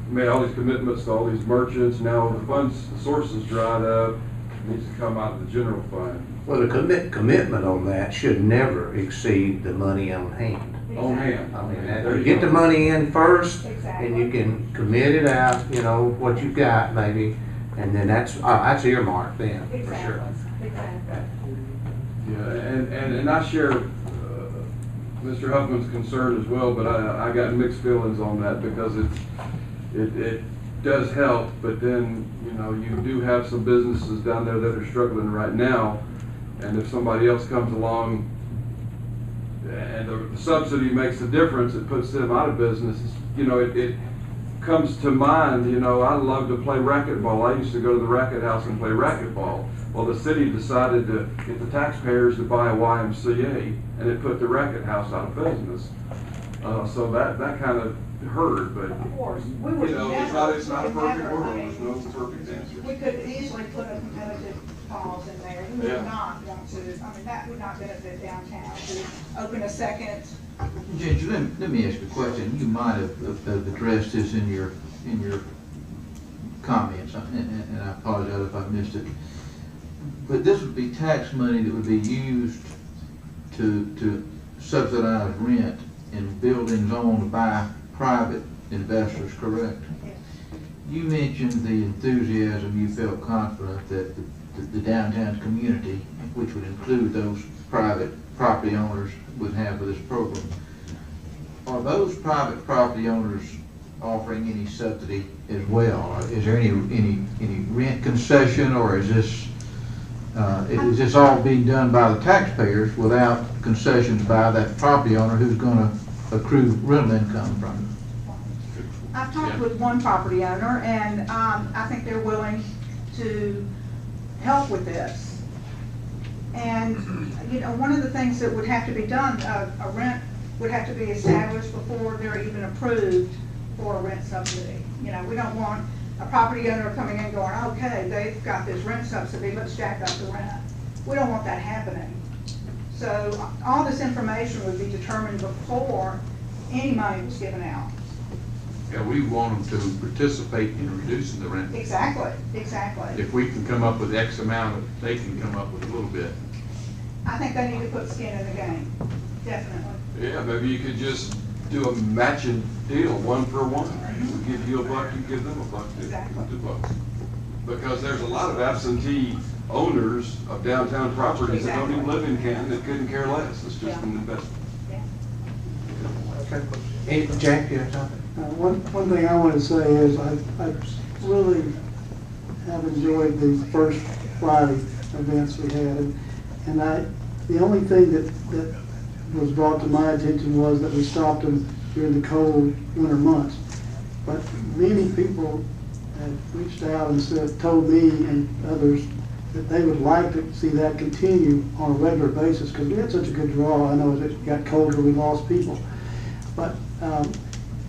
Speaker 1: made all these commitments to all these merchants, now the funds, the sources dried up, it needs to come out of the general fund.
Speaker 4: Well, the commitment on that should never exceed the money on hand.
Speaker 1: On hand.
Speaker 4: I mean, you get the money in first, and you can commit it out, what you've got maybe, and then that's earmarked then, for sure.
Speaker 11: Exactly.
Speaker 1: Yeah, and I share Mr. Huffman's concern as well, but I got mixed feelings on that because it does help, but then, you do have some businesses down there that are struggling right now, and if somebody else comes along and the subsidy makes a difference, it puts them out of business, it comes to mind, I love to play racquetball. I used to go to the racket house and play racquetball. Well, the city decided to get the taxpayers to buy a YMCA, and it put the racket house out of business. So that kind of hurt, but.
Speaker 11: Of course, we would
Speaker 10: It's not a perfect world, there's no perfect answer.
Speaker 11: We could easily put a competitive clause in there. We would not want to, that would not benefit downtown to open a second.
Speaker 9: Ginger, let me ask you a question. You might have addressed this in your comments, and I apologize if I missed it. But this would be tax money that would be used
Speaker 15: to subsidize rent in buildings owned by private investors, correct? You mentioned the enthusiasm, you felt confident that the downtown community, which would include those private property owners, would have with this program. Are those private property owners offering any subsidy as well? Is there any rent concession, or is this all being done by the taxpayers without concessions by that property owner who's going to accrue rental income from it?
Speaker 11: I've talked with one property owner, and I think they're willing to help with this. And, you know, one of the things that would have to be done, a rent would have to be established before they're even approved for a rent subsidy. You know, we don't want a property owner coming in going, okay, they've got this rent subsidy, let's jack up the rent. We don't want that happening. So all this information would be determined before any money was given out.
Speaker 2: Yeah, we want them to participate in reducing the rent.
Speaker 11: Exactly, exactly.
Speaker 2: If we can come up with X amount, they can come up with a little bit.
Speaker 11: I think they need to put skin in the game, definitely.
Speaker 10: Yeah, maybe you could just do a matching deal, 1 for 1. We give you $1, you give them $1,
Speaker 11: Exactly.
Speaker 10: $2. Because there's a lot of absentee owners of downtown properties that don't even live in Canton that couldn't care less. It's just an investment.
Speaker 11: Yeah.
Speaker 4: Okay. Hey, Jack, you have something?
Speaker 13: One thing I want to say is I really have enjoyed the first Friday events we had, and the only thing that was brought to my attention was that we stopped them during the cold winter months. But many people had reached out and told me and others that they would like to see that continue on a regular basis, because we had such a good draw. I know as it got colder, we lost people. But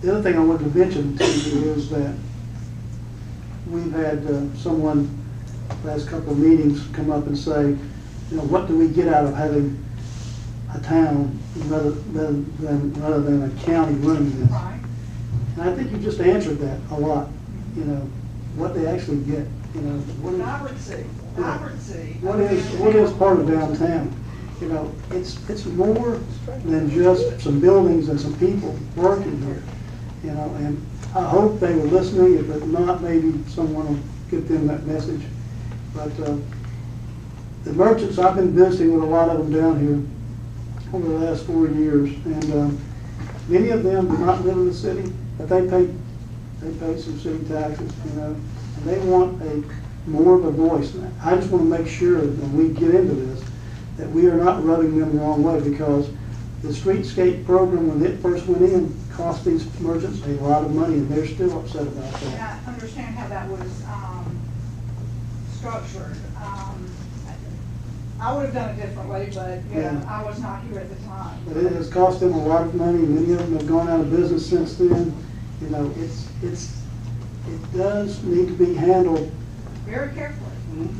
Speaker 13: the other thing I wanted to mention to you is that we've had someone last couple of meetings come up and say, you know, what do we get out of having a town rather than a county running this?
Speaker 11: Right.
Speaker 13: And I think you just answered that a lot. You know, what they actually get. You know,
Speaker 11: Vibrancy.
Speaker 13: What is part of downtown? You know, it's more than just some buildings and some people working here. You know, and I hope they were listening. If not, maybe someone will get them that message. But the merchants, I've been visiting with a lot of them down here over the last 4 years, and many of them do not live in the city, but they pay some city taxes, you know, and they want more of a voice. And I just want to make sure that when we get into this, that we are not rubbing them the wrong way, because the streetscape program, when it first went in, cost these merchants a lot of money, and they're still upset about that.
Speaker 11: And I understand how that was structured. I would have done it differently, but I was not here at the time.
Speaker 13: But it has cost them a lot of money. Many of them have gone out of business since then. You know, it does need to be handled
Speaker 11: Very carefully.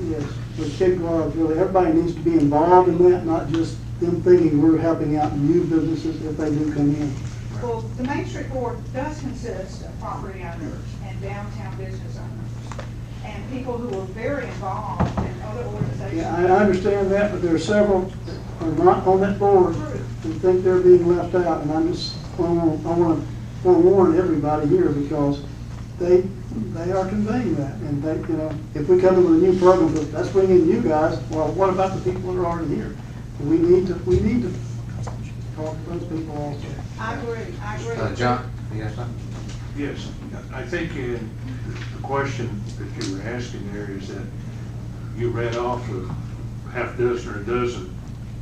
Speaker 13: yes, with kid gloves. Really, everybody needs to be involved in that, not just them thinking we're helping out new businesses if they do come in.
Speaker 11: Well, the Main Street Board does consist of property owners and downtown business owners, and people who are very involved in other organizations.
Speaker 13: Yeah, I understand that, but there are several that are not on that board and think they're being left out, and I want to warn everybody here, because they are conveying that, and they, you know, if we come in with a new program, but that's bringing you guys, well, what about the people that are already here? We need to talk to those people also.
Speaker 11: I agree.
Speaker 4: John, you got something?
Speaker 5: Yes, I think in the question that you were asking there is that you read off of half dozen or a dozen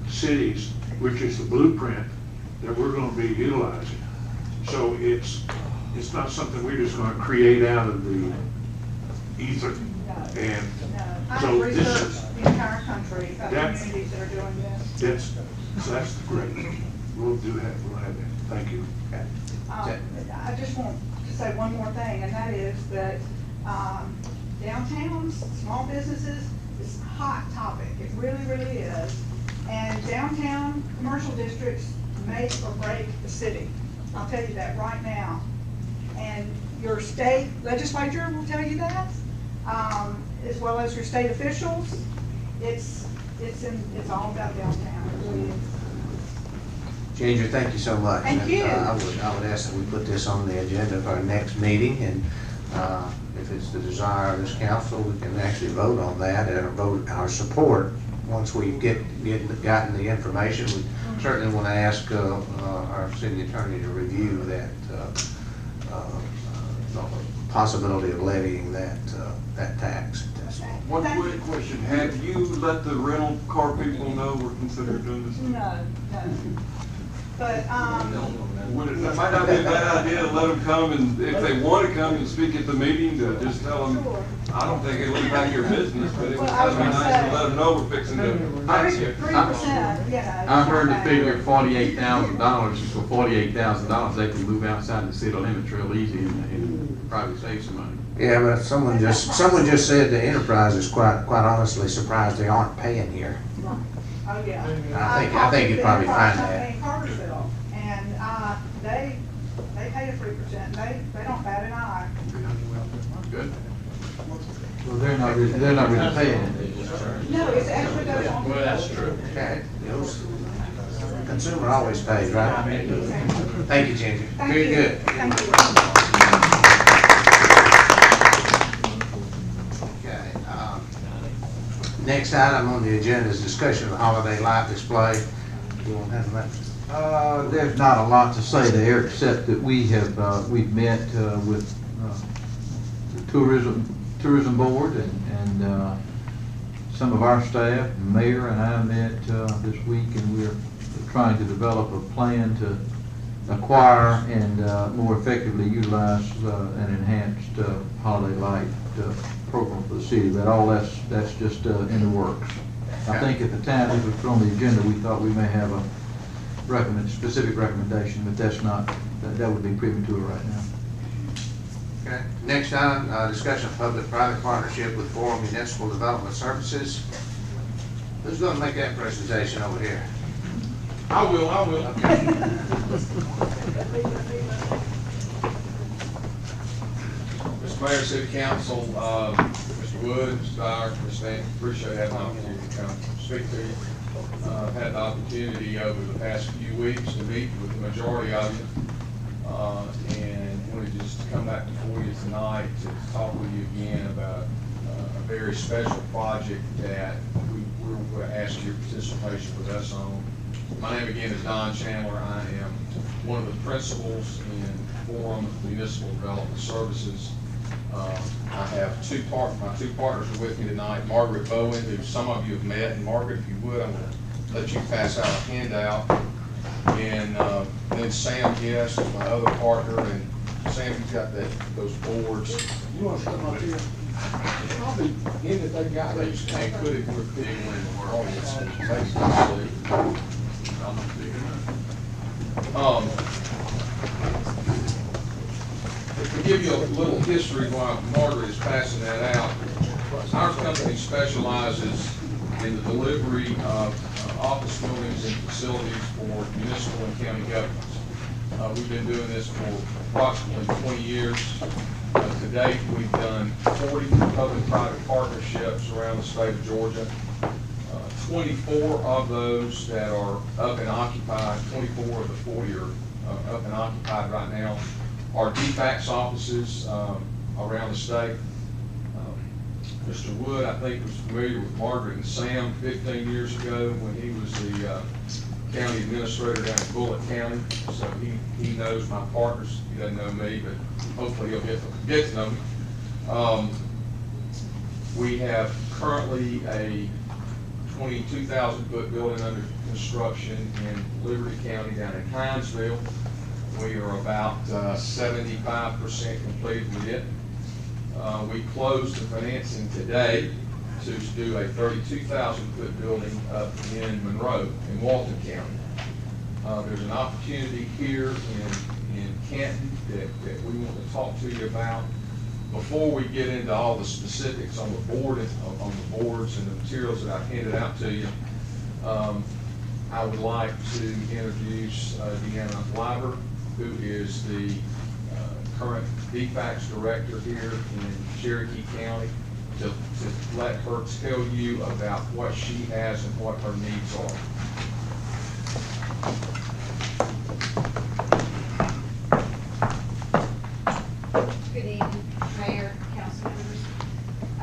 Speaker 5: cities, which is the blueprint that we're going to be utilizing. So it's not something we're just going to create out of the ether. And
Speaker 11: I
Speaker 5: so
Speaker 11: have
Speaker 5: this
Speaker 11: researched
Speaker 5: is
Speaker 11: the entire country of communities that are doing this.
Speaker 5: that's great. We'll have that. Thank you.
Speaker 11: I just want to say one more thing, and that is that downtowns, small businesses, is a hot topic. It really, really is. And downtown commercial districts make or break the city. I'll tell you that right now. And your state legislature will tell you that, as well as your state officials. It's all about downtown. It really is.
Speaker 4: Ginger, thank you so much.
Speaker 11: Thank
Speaker 4: And,
Speaker 11: you.
Speaker 4: I would ask that we put this on the agenda for our next meeting, and if it's the desire of this council, we can actually vote on that and vote our support. Once we gotten the information, we certainly want to ask our city attorney to review that possibility of levying that tax.
Speaker 10: One quick question, have you let the rental car people know we're considering doing this?
Speaker 11: No. But,
Speaker 10: It might not be a bad idea to let them come, and if they want to come and speak at the meeting, to just tell them, I don't think it'll impact your business, but it would be nice to let them know we're fixing to.
Speaker 11: 3%,
Speaker 1: I heard the figure $48,000. For $48,000, they can move outside the city limits real easy and probably save some money.
Speaker 4: Yeah, but someone just said the enterprise is quite honestly surprised they aren't paying here.
Speaker 11: Oh, yeah.
Speaker 4: I think you'd probably find that.
Speaker 11: In Cartersville, and they pay the 3%. They don't bat an eye.
Speaker 1: Good.
Speaker 15: Well, they're not really paying it, they just charge.
Speaker 11: No, it's actually goes on.
Speaker 2: Well, that's true.
Speaker 4: Okay. Consumer always pays, right? Thank you, Ginger. Very good.
Speaker 11: Thank you.
Speaker 4: Okay. Next item on the agenda is discussion of the holiday light display. You want to have that?
Speaker 15: There's not a lot to say there, except that we've met with the tourism board and some of our staff. Mayor and I met this week, and we're trying to develop a plan to acquire and more effectively utilize an enhanced holiday light program for the city. But all that's just in the works. I think at the time this was put on the agenda, we thought we may have a specific recommendation, but that would be premature right now.
Speaker 4: Okay. Next item, discussion of public-private partnership with Forum Municipal Development Services. Who's going to make that presentation over here?
Speaker 2: I will.
Speaker 16: Mr. Mayor, City Council, Mr. Wood, Mr. Dyer, Ms. Stanton, appreciate having an opportunity to come speak to you. I've had the opportunity over the past few weeks to meet with the majority of you, and wanted just to come back before you tonight to talk with you again about a very special project that we're going to ask your participation with us on. My name again is Don Chandler. I am one of the principals in Forum Municipal Development Services. I have my two partners are with me tonight, Margaret Bowen, who some of you have met, and Margaret, if you would, I'm going to let you pass out a handout. And then Sam Guest is my other partner, and Sam, you've got those boards. You want to come up here? It's probably in that they got these, can't put it where people in the audience can take it. To give you a little history while Margaret is passing that out, our company specializes in the delivery of office buildings and facilities for municipal and county governments. We've been doing this for approximately 20 years. To date, we've done 40 public-private partnerships around the state of Georgia. 24 of those that are up and occupied, 24 of the 40 are up and occupied right now, are DFAX offices around the state. Mr. Wood, I think, was familiar with Margaret and Sam 15 years ago when he was the county administrator down in Bullitt County. So he knows my partners. He doesn't know me, but hopefully he'll get to know me. We have currently a 22,000 foot building under construction in Liberty County down in Hinesville. We are about 75% completed with it. We closed the financing today to do a 32,000 foot building up in Monroe in Walton County. There's an opportunity here in Canton that we want to talk to you about. Before we get into all the specifics on the boards and the materials that I've handed out to you, I would like to introduce Deanna Leiber, who is the current DFAX director here in Cherokee County, to let her tell you about what she has and what her needs are.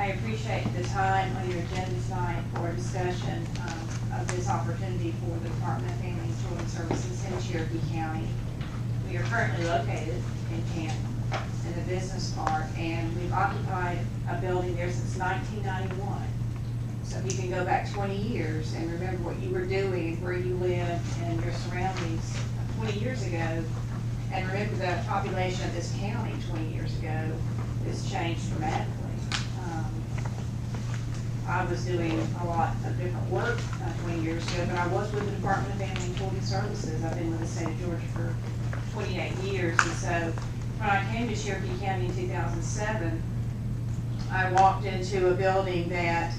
Speaker 17: I appreciate the time on your agenda tonight for discussion of this opportunity for the Department of Family and Children's Services in Cherokee County. We are currently located in Canton, in the business park, and we've occupied a building there since 1991. So if you can go back 20 years and remember what you were doing, where you lived, and your surroundings 20 years ago, and remember the population of this county 20 years ago, it's changed dramatically. I was doing a lot of different work 20 years ago, but I was with the Department of Family and Children's Services. I've been with the state of Georgia for 28 years, and so when I came to Cherokee County in 2007, I walked into a building that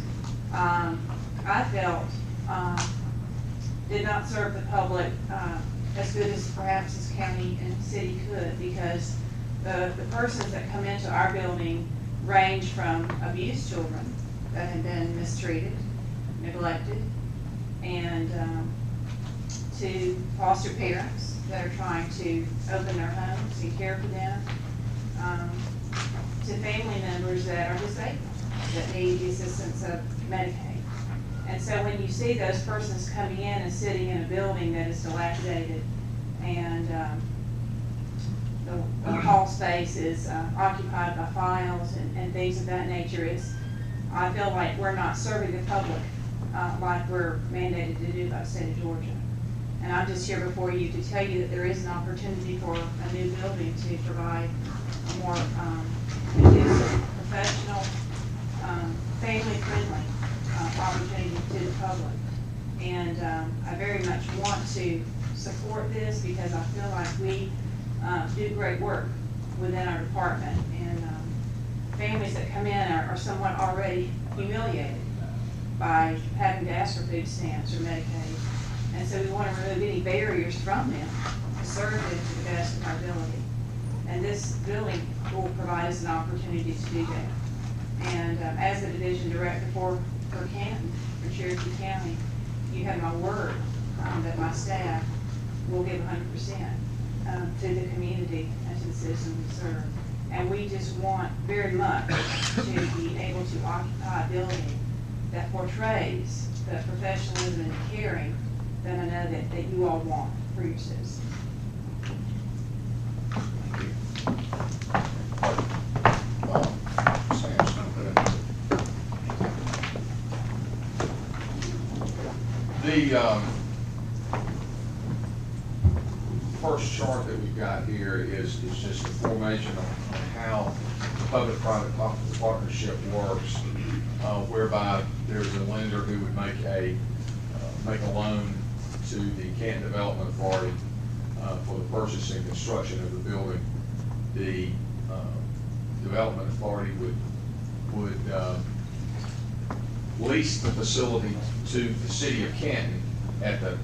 Speaker 17: I felt did not serve the public as good as perhaps this county and city could, because the persons that come into our building range from abused children that had been mistreated, neglected, and to foster parents that are trying to open their homes and care for them, to family members that are disabled, that need the assistance of Medicaid. And so when you see those persons coming in and sitting in a building that is dilapidated, and the hall space is occupied by files and things of that nature, I feel like we're not serving the public like we're mandated to do by the state of Georgia. And I'm just here before you to tell you that there is an opportunity for a new building to provide a more conducive, professional, family-friendly opportunity to the public. And I very much want to support this because I feel like we do great work within our department. And families that come in are somewhat already humiliated by having to ask for food stamps or Medicaid. And so we want to remove any barriers from them to serve them to the best of our ability. And this building will provide us an opportunity to do that. And as the division director for Canton, for Cherokee County, you have my word that my staff will give 100% to the community and to the citizens we serve. And we just want very much to be able to occupy a building that portrays the professionalism and caring that I know that you all want for your citizens.
Speaker 16: The first chart that we've got here is just the formation of how the public-private partnership works, whereby there's a lender who would make a loan to the Canton Development Authority for the purchase and construction of the building. The Development Authority would lease the facility to the city of Canton at the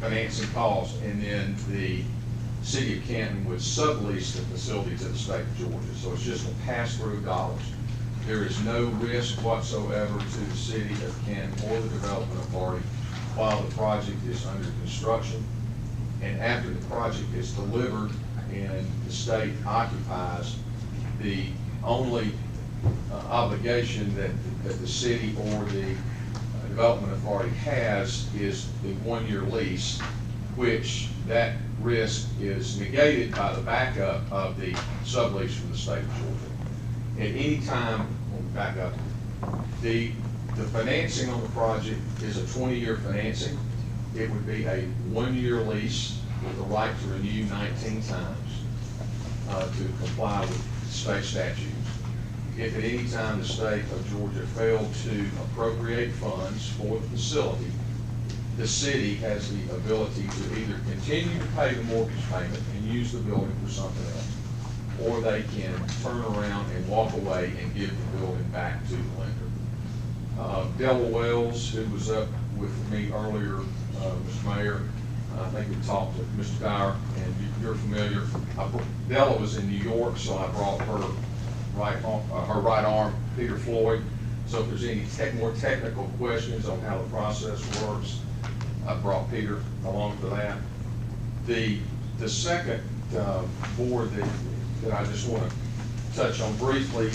Speaker 16: financing cost, and then the city of Canton would sublease the facility to the state of Georgia. So it's just a pass-through dollars. There is no risk whatsoever to the city of Canton or the Development Authority while the project is under construction. And after the project is delivered and the state occupies, the only obligation that the city or the Development Authority has is the one-year lease, which that risk is negated by the backup of the sublease from the state of Georgia. At any time, we'll back up, the financing on the project is a 20-year financing. It would be a one-year lease with the right to renew 19 times to comply with state statutes. If at any time the state of Georgia failed to appropriate funds for the facility, the city has the ability to either continue to pay the mortgage payment and use the building for something else, or they can turn around and walk away and give the building back to the lender. Della Wells, who was up with me earlier, Mr. Mayor, I think we talked to Mr. Dyer, and you're familiar. Della was in New York, so I brought her right arm, Peter Floyd. So if there's any more technical questions on how the process works, I brought Peter along for that. The second board that I just want to touch on briefly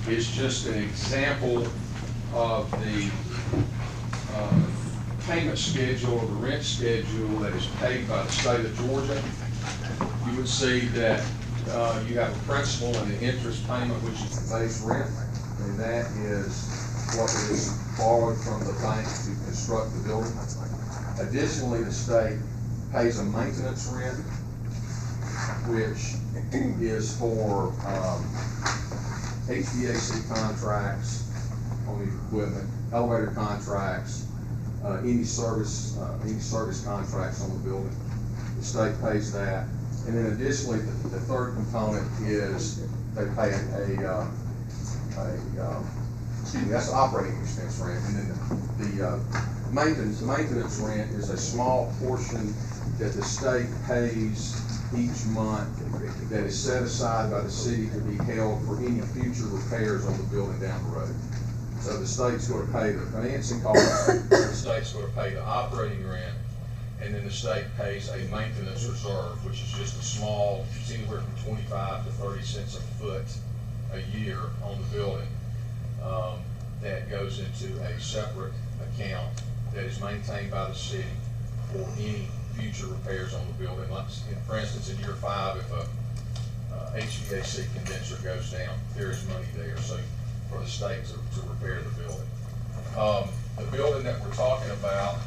Speaker 16: is just an example of the payment schedule or the rent schedule that is paid by the state of Georgia. You would see that you have a principal and an interest payment, which is the base rent, and that is what is borrowed from the bank to construct the building. Additionally, the state pays a maintenance rent, which is for HVAC contracts on the equipment, elevator contracts, any service contracts on the building. The state pays that. And then additionally, the third component is they pay that's operating expense rent. And then the maintenance rent is a small portion that the state pays each month that is set aside by the city to be held for any future repairs on the building down the road. So the state's going to pay the financing costs, the state's going to pay the operating rent, and then the state pays a maintenance reserve, which is just a small, it's anywhere from 25 to 30 cents a foot a year on the building. That goes into a separate account that is maintained by the city for any future repairs on the building. Like, for instance, in year 5, if a HVAC condenser goes down, there is money there, so for the state to repair the building. The building that we're talking about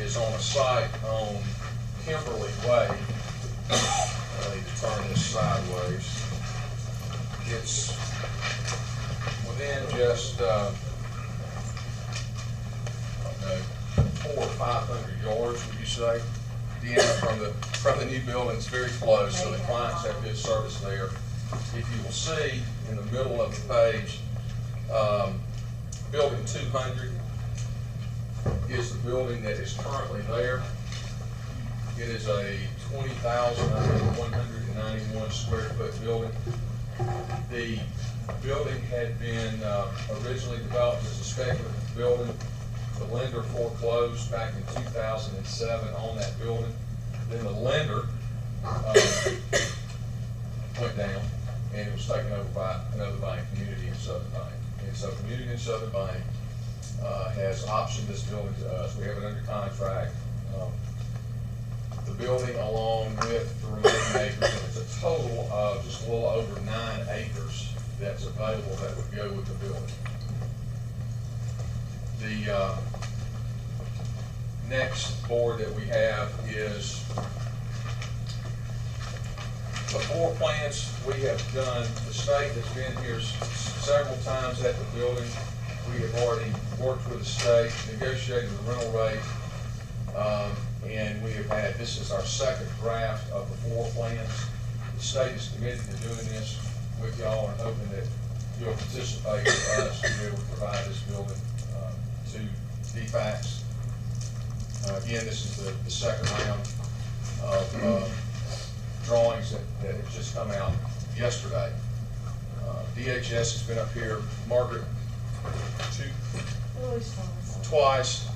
Speaker 16: is on a site on Kimberly Way. I need to turn this sideways. It's within just 400 or 500 yards, would you say? Deanna, from the new building, it's very close, so the clients have good service there. If you will see in the middle of the page, building 200 is the building that is currently there. It is a 20,191 square foot building. The building had been originally developed as a speculative building. The lender foreclosed back in 2007 on that building. Then the lender went down, and it was taken over by another bank, Community and Southern Bank. And so Community and Southern Bank has optioned this building to us. We have it under contract. The building, along with the remaining acres, and it's a total of just a little over 9 acres that's available that would go with the building. The next board that we have is the floor plans we have done. The state has been here several times at the building. We have already worked with the state, negotiated the rental rate, and we have had, this is our second draft of the floor plans. The state is committed to doing this with y'all and hoping that you'll participate with us to be able to provide this building to DFAX. Again, this is the second round of drawings that have just come out yesterday. DHS has been up here, Margaret, twice.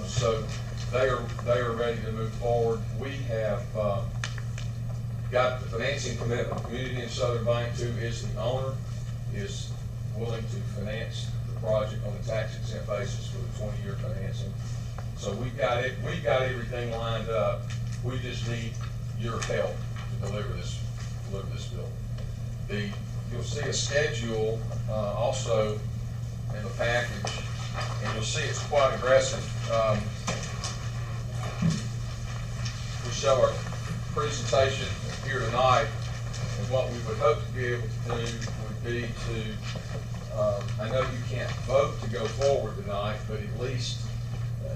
Speaker 16: So they are ready to move forward. We have got the financing commitment. Community and Southern Bank, who is the owner, is willing to finance the project on a tax exempt basis for the 20-year financing. So we've got everything lined up. We just need your help to deliver this building. You'll see a schedule also in the package, and you'll see it's quite aggressive. We show our presentation here tonight, and what we would hope to be able to do would be to, I know you can't vote to go forward tonight, but at least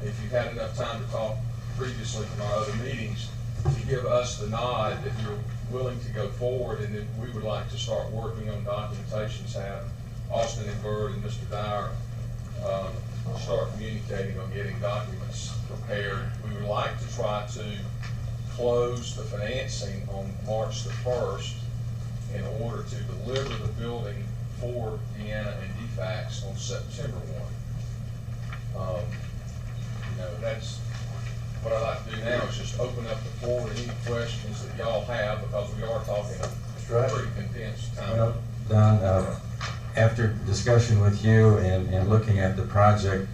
Speaker 16: if you've had enough time to talk previously from our other meetings, to give us the nod that you're willing to go forward, and then we would like to start working on documentations, have Austin and Bird and Mr. Dyer start communicating on getting documents prepared. We would like to try to close the financing on March the 1st in order to deliver the building for Deanna and DFAX on September 1. That's what I'd like to do now, is just open up the floor to any questions that y'all have, because we are talking a pretty condensed time.
Speaker 6: Well, Don, after discussion with you and looking at the project,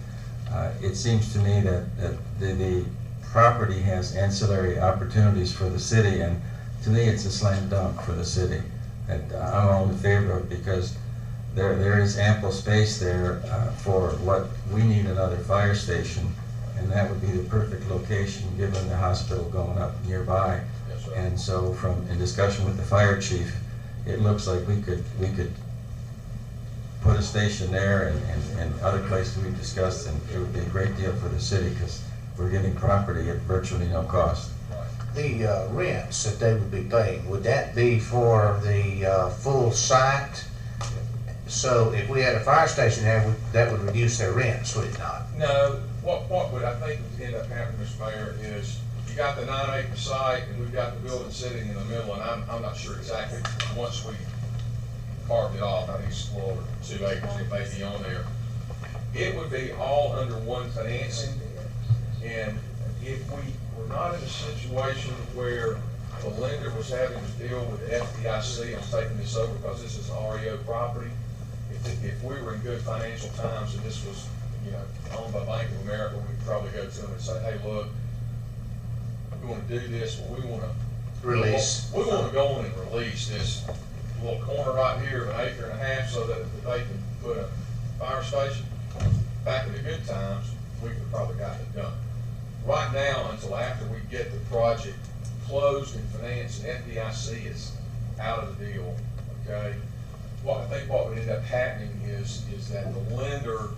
Speaker 6: it seems to me that the property has ancillary opportunities for the city, and to me, it's a slam dunk for the city. And I'm all in favor of it because there is ample space there for what we need, another fire station, and that would be the perfect location given the hospital going up nearby.
Speaker 16: Yes, sir.
Speaker 6: And so in discussion with the fire chief, it looks like we could put a station there and other places we've discussed, and it would be a great deal for the city because we're getting property at virtually no cost.
Speaker 4: The rents that they would be paying, would that be for the full site? So if we had a fire station there, that would reduce their rents, would it not?
Speaker 16: No, what would I think would end up happening, Mr. Mayor, is you got the 9-acre site and we've got the building sitting in the middle, and I'm not sure exactly, once we carved it off, I think it's a little over 2 acres, it may be on there. It would be all under one financing, and if we were not in a situation where the lender was having to deal with FDIC on taking this over because this is an REO property, if we were in good financial times and this was, owned by Bank of America, we'd probably go to them and say, hey, look, we want to do this, but we want to
Speaker 4: Release.
Speaker 16: We want to go on and release this little corner right here of 1.5 acres so that they can put a fire station. Back in the good times, we could probably got it done. Right now, until after we get the project closed and financed, and FDIC is out of the deal, okay? I think what would end up happening is that the lender,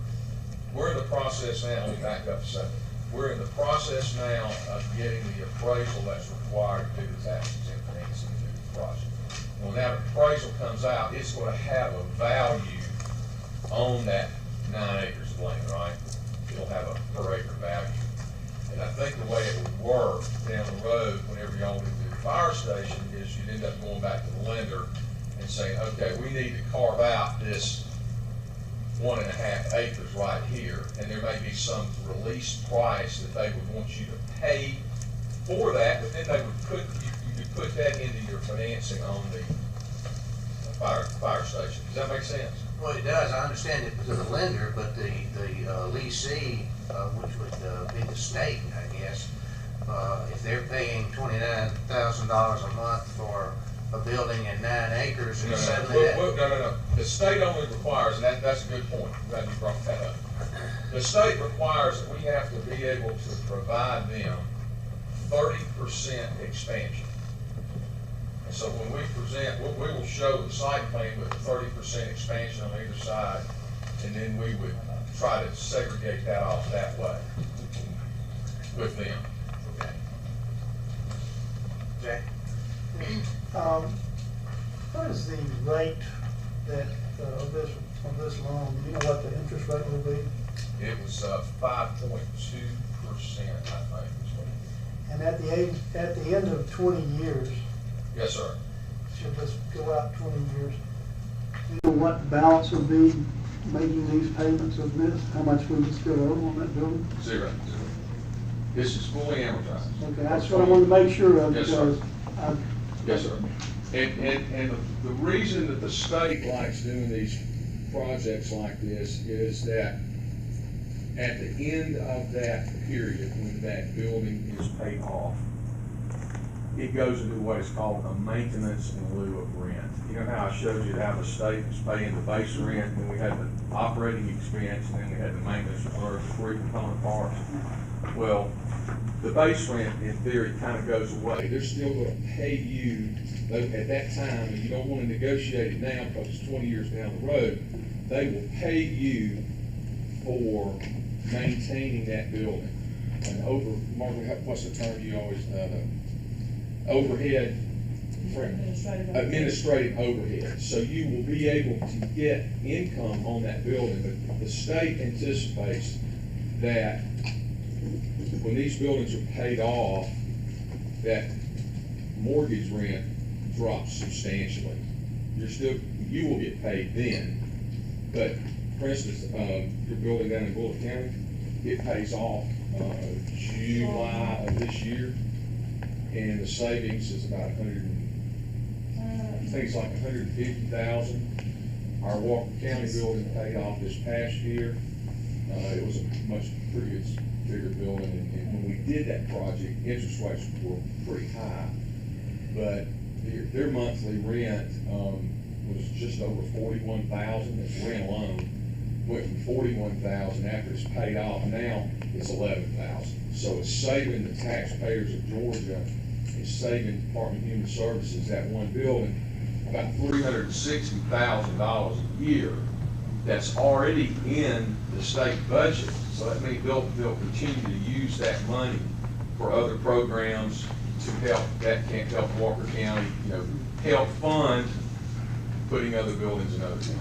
Speaker 16: we're in the process now, let me back up a second. We're in the process now of getting the appraisal that's required to do the taxes and financing to do the project. When that appraisal comes out, it's going to have a value on that 9 acres of land, right? It'll have a per acre value. And I think the way it would work down the road, whenever y'all would do the fire station, is you'd end up going back to the lender and saying, okay, we need to carve out this 1.5 acres right here, and there may be some release price that they would want you to pay for that, but then they would you could put that into your financing on the fire station. Does that make sense?
Speaker 4: Well, it does. I understand it to the lender, but the leasee, which would be the state, I guess, if they're paying $29,000 a month for a building in 9 acres, and suddenly
Speaker 16: No. The state only requires, and that's a good point, glad you brought that up. The state requires that we have to be able to provide them 30% expansion. And so when we present, we will show the site plan with the 30% expansion on either side, and then we would try to segregate that off that way with them.
Speaker 4: Okay. Jack?
Speaker 3: What is the rate that, of this loan? Do you know what the interest rate will be?
Speaker 16: It was 5.2%, I think.
Speaker 3: And at the end of 20 years,
Speaker 16: Yes, sir.
Speaker 3: should this go out 20 years? Do you know what the balance would be making these payments of this? How much we would still owe on that building?
Speaker 16: Zero. This is fully amortized.
Speaker 3: Okay, that's what I wanted to make sure of.
Speaker 16: Yes, sir.
Speaker 3: Because
Speaker 16: Yes, sir. And the reason that the state likes doing these projects like this is that at the end of that period, when that building is paid off, it goes into what is called a maintenance in lieu of rent. You know how I showed you how the state was paying the base rent, and we had the operating expense, and then we had the maintenance reserve, 3 component parts? Well, the base rent, in theory, kind of goes away. They're still going to pay you at that time, and you don't want to negotiate it now because it's 20 years down the road. They will pay you for maintaining that building. And Margaret, what's the term you always overhead? Administrative overhead. So you will be able to get income on that building, but the state anticipates that when these buildings are paid off, that mortgage rent drops substantially. You will get paid then, but for instance, your building down in Bullitt County, it pays off July of this year, and the savings is about
Speaker 8: think it's like $150,000. Our Walker County building paid off this past year. It was a pretty bigger building, and when we did that project, interest rates were pretty high. But their monthly rent was just over $41,000. That's rent alone. Went from $41,000 after it's paid off. Now it's $11,000. So it's saving the taxpayers of Georgia. It's saving Department of Human Services, that one building, about $360,000 a year. That's already in the state budget. So that means they'll continue to use that money for other programs to help, that can't help Walker County, help fund putting other buildings in other counties.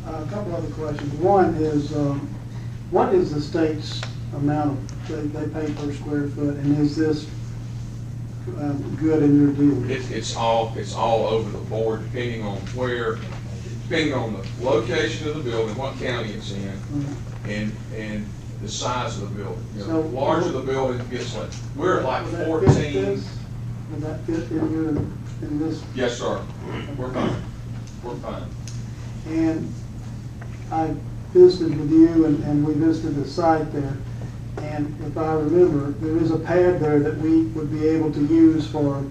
Speaker 13: A couple other questions. One is, what is the state's amount they pay per square foot, and is this good in your deal?
Speaker 16: It's all over the board, depending on the location of the building, what county it's in, and the size of the building. The larger the building gets like, we're at like 14.
Speaker 13: Would that fit in this?
Speaker 16: Yes, sir. We're fine. We're fine.
Speaker 13: And I visited with you, and we visited the site there. And if I remember, there is a pad there that we would be able to use for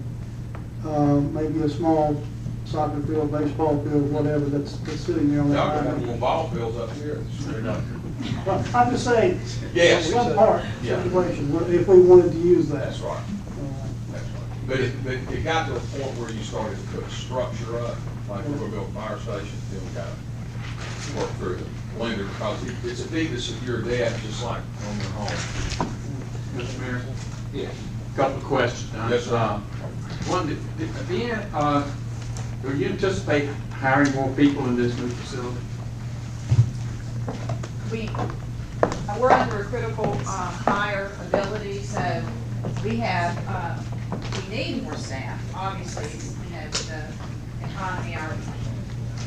Speaker 13: maybe a small soccer field, baseball field, whatever that's sitting there on that
Speaker 16: Y'all can have
Speaker 13: island.
Speaker 16: more ball fields up here.
Speaker 13: Well, I'm just saying,
Speaker 16: Yes.
Speaker 13: some part
Speaker 16: Yeah.
Speaker 13: situation, if we wanted to use that.
Speaker 16: That's right. That's right. But it got to a point where you started to put structure up, like we're gonna build a fire station, then we gotta work through the lender, because it's a deed to secure debt, just like on your home.
Speaker 18: Mr. Mayor? Yeah. Couple of questions.
Speaker 16: Yes, sir.
Speaker 18: One, do you anticipate hiring more people in this new facility?
Speaker 19: We're under a critical hire ability, so we need more staff. Obviously, with the economy, our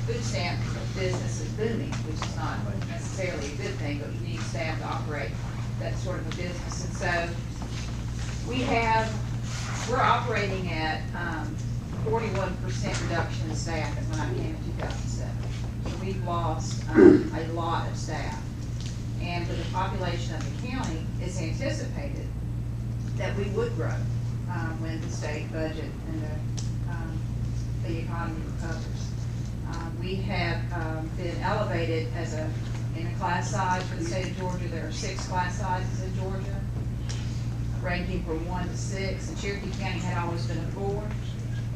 Speaker 19: food stamp business is booming, which is not necessarily a good thing, but we need staff to operate that sort of a business. And so we're operating at 41% reduction in staff when I came in 2007. So we've lost a lot of staff. And with the population of the county, it's anticipated that we would grow when the state budget and the economy recovers. We have been elevated in a class size for the state of Georgia. There are 6 class sizes in Georgia, ranking from 1 to 6. And Cherokee County had always been a 4,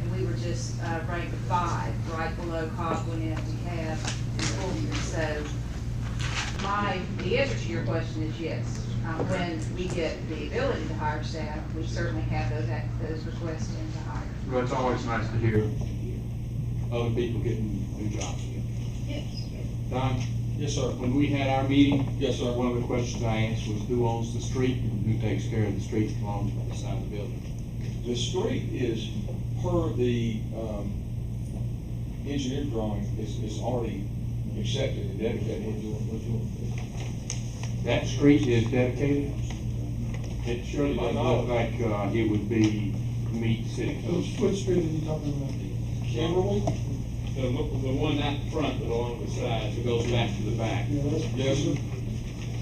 Speaker 19: and we were just ranked a 5, right below Coughlin and DeKalb and Fulton. So the answer to your question is yes. When we get the ability to hire staff, we certainly have those requests in to hire.
Speaker 18: Well, it's always nice to hear other people getting new jobs again.
Speaker 19: Yes.
Speaker 18: Don?
Speaker 14: Yes, sir. When we had our meeting, yes, sir, one of the questions I asked was who owns the street and who takes care of the streets along the side of the building?
Speaker 8: The street is, per the engineer drawing, is already accepted and dedicated.
Speaker 14: That street is dedicated? It surely doesn't look like it would meet city code.
Speaker 8: What street are you talking about? Kimberly?
Speaker 14: The one not in front, but along the sides, it goes back to the back.
Speaker 8: Yes, sir.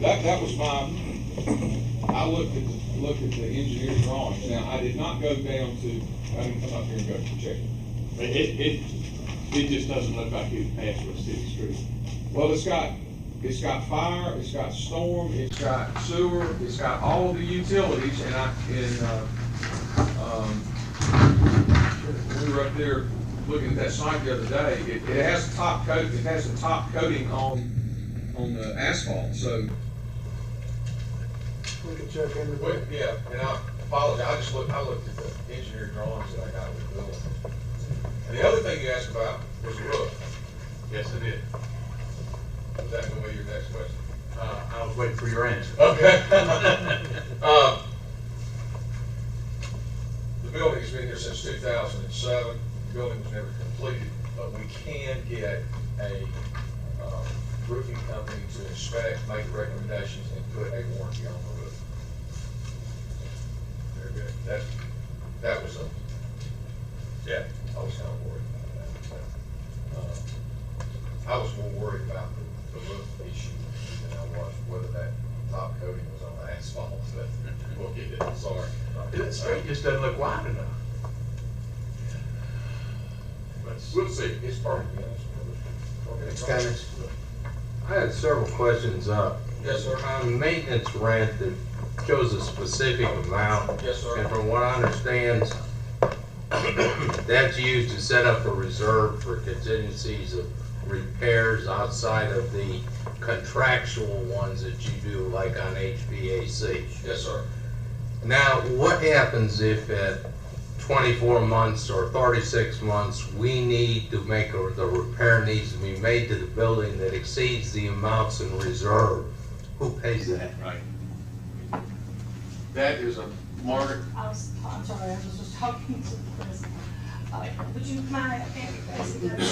Speaker 8: That was I looked at the engineer drawings. Now, I did not go down to, I didn't come up here and go check it.
Speaker 14: It just doesn't look like it would pass for a city street.
Speaker 8: Well, it's got fire, it's got storm, it's got sewer, it's got all of the utilities, and we were up there looking at that site the other day. It has a top coat. It has a top coating on the asphalt. So
Speaker 3: We could check into
Speaker 8: well,
Speaker 3: that.
Speaker 8: yeah, and I apologize. I looked at the engineer drawings that I got with the building. And the other thing you asked about was the roof.
Speaker 18: Yes, it is.
Speaker 8: Was that going to be your next question?
Speaker 18: I was waiting for your answer.
Speaker 8: Okay. The building has been here since 2007. The building was never completed, but we can get a roofing company to inspect, make recommendations, and put a warranty on the roof. Very good. That was I was kind of worried about that.
Speaker 20: I was more worried about the roof issue than I was whether that top coating was on the asphalt, but we'll get it, sorry.
Speaker 7: The street just doesn't look wide enough.
Speaker 20: But we'll see, it's part of it.
Speaker 12: It's kind of, I had several questions.
Speaker 20: Yes, sir.
Speaker 12: On maintenance rent that shows a specific amount.
Speaker 20: Yes, sir.
Speaker 12: And from what I understand, that's used to set up a reserve for contingencies of repairs outside of the contractual ones that you do, like on HVAC.
Speaker 20: Yes, sir.
Speaker 12: Now, what happens if at 24 months or 36 months, we need to make, or the repair needs to be made to the building that exceeds the amounts in reserve? Who pays that?
Speaker 2: Right. That is a, Margaret,
Speaker 21: I'm sorry, I was just talking to the president. Would you mind,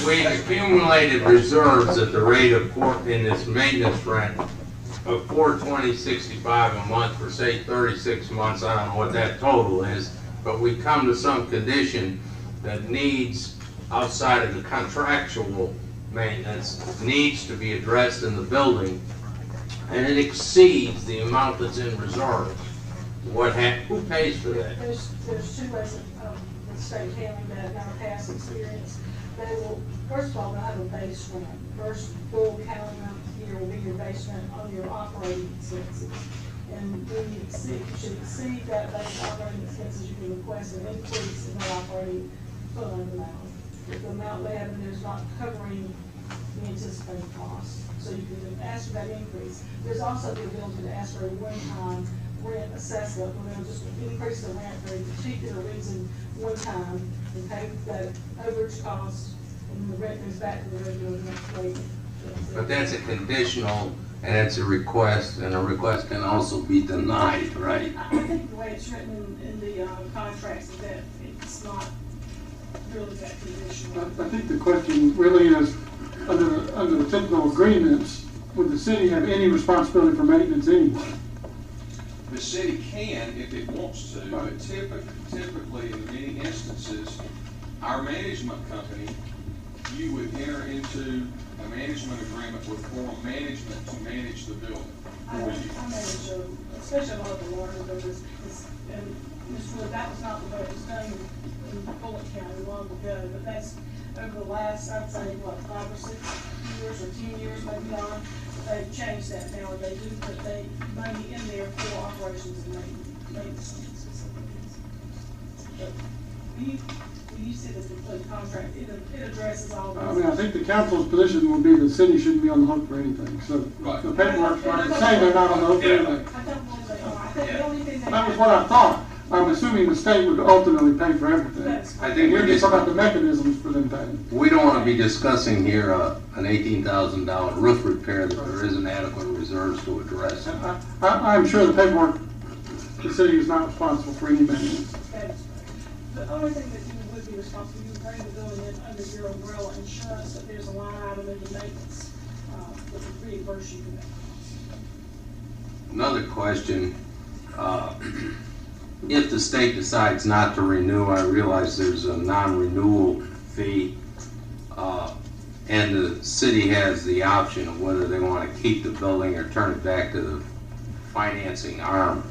Speaker 12: We accumulated reserves at the rate of in this maintenance rent of $420.65 a month for say 36 months. I don't know what that total is, but we come to some condition that needs, outside of the contractual maintenance, needs to be addressed in the building, and it exceeds the amount that's in reserve. Who pays for that?
Speaker 21: There's two ways of the state handling that in our past experience. They will, first of all, they'll have a base rent. First full calendar month here will be your base rent on your operating expenses. And when you should exceed that base operating expenses, you can request an increase in the operating fund amount. If the amount they have in there is not covering the anticipated costs, so you can ask for that increase. There's also the ability to ask for a one-time rent assessment. We're going to just increase the rent for a particular reason one time and pay that overage cost, and the rent goes back to the regular next rate.
Speaker 12: But that's a conditional, and it's a request, and a request can also be denied, right?
Speaker 21: I think the way it's written in the contracts is that it's not really that conditional.
Speaker 13: I think the question really is, under the typical agreements, would the city have any responsibility for maintenance anyway?
Speaker 16: The city can if it wants to, but typically in many instances, our management company, you would enter into a management agreement with form management to manage the building.
Speaker 21: I manage, especially a lot of the larger buildings, and Mr. Wood, that was not the way it was done in Bullock County long ago, but that's over the last, I'd say, what, 5 or 6 years or 10 years maybe on. They've changed that now. They do put money in there for operations and maintenance facilities. But you said it's a complete contract. It addresses all those.
Speaker 13: I mean, I think the council's position would be the city shouldn't be on the hook for anything. So the paperwork's right to say they're not on the hook for anything.
Speaker 21: I don't believe they are. I think the only thing
Speaker 13: That was what I thought. I'm assuming the state would ultimately pay for everything.
Speaker 12: I think
Speaker 13: we're just about the mechanisms for them paying.
Speaker 12: We don't want to be discussing here an $18,000 roof repair that there isn't adequate reserves to address.
Speaker 13: I'm sure the paperwork, the city is not responsible for any maintenance.
Speaker 21: The only thing that you would be responsible, you would bring the building in under your umbrella insurance, that there's a line item in the maintenance that would reimburse you for that.
Speaker 12: Another question. If the state decides not to renew, I realize there's a non-renewal fee, and the city has the option of whether they want to keep the building or turn it back to the financing arm.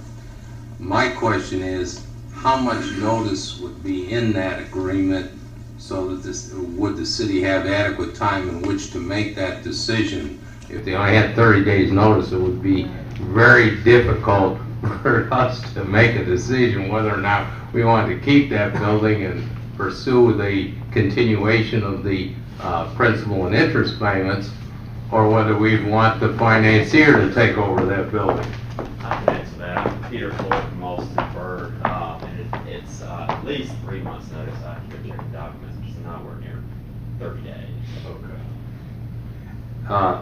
Speaker 12: My question is, how much notice would be in that agreement so that would the city have adequate time in which to make that decision? If they only had 30 days notice, it would be very difficult for us to make a decision whether or not we want to keep that building and pursue the continuation of the principal and interest payments, or whether we want the financier to take over that building.
Speaker 22: I can answer that. I'm Peter Floyd from Alston Bird, and it's at least 3 months notice. I have to go check the documents, which is nowhere near 30 days.
Speaker 12: Okay.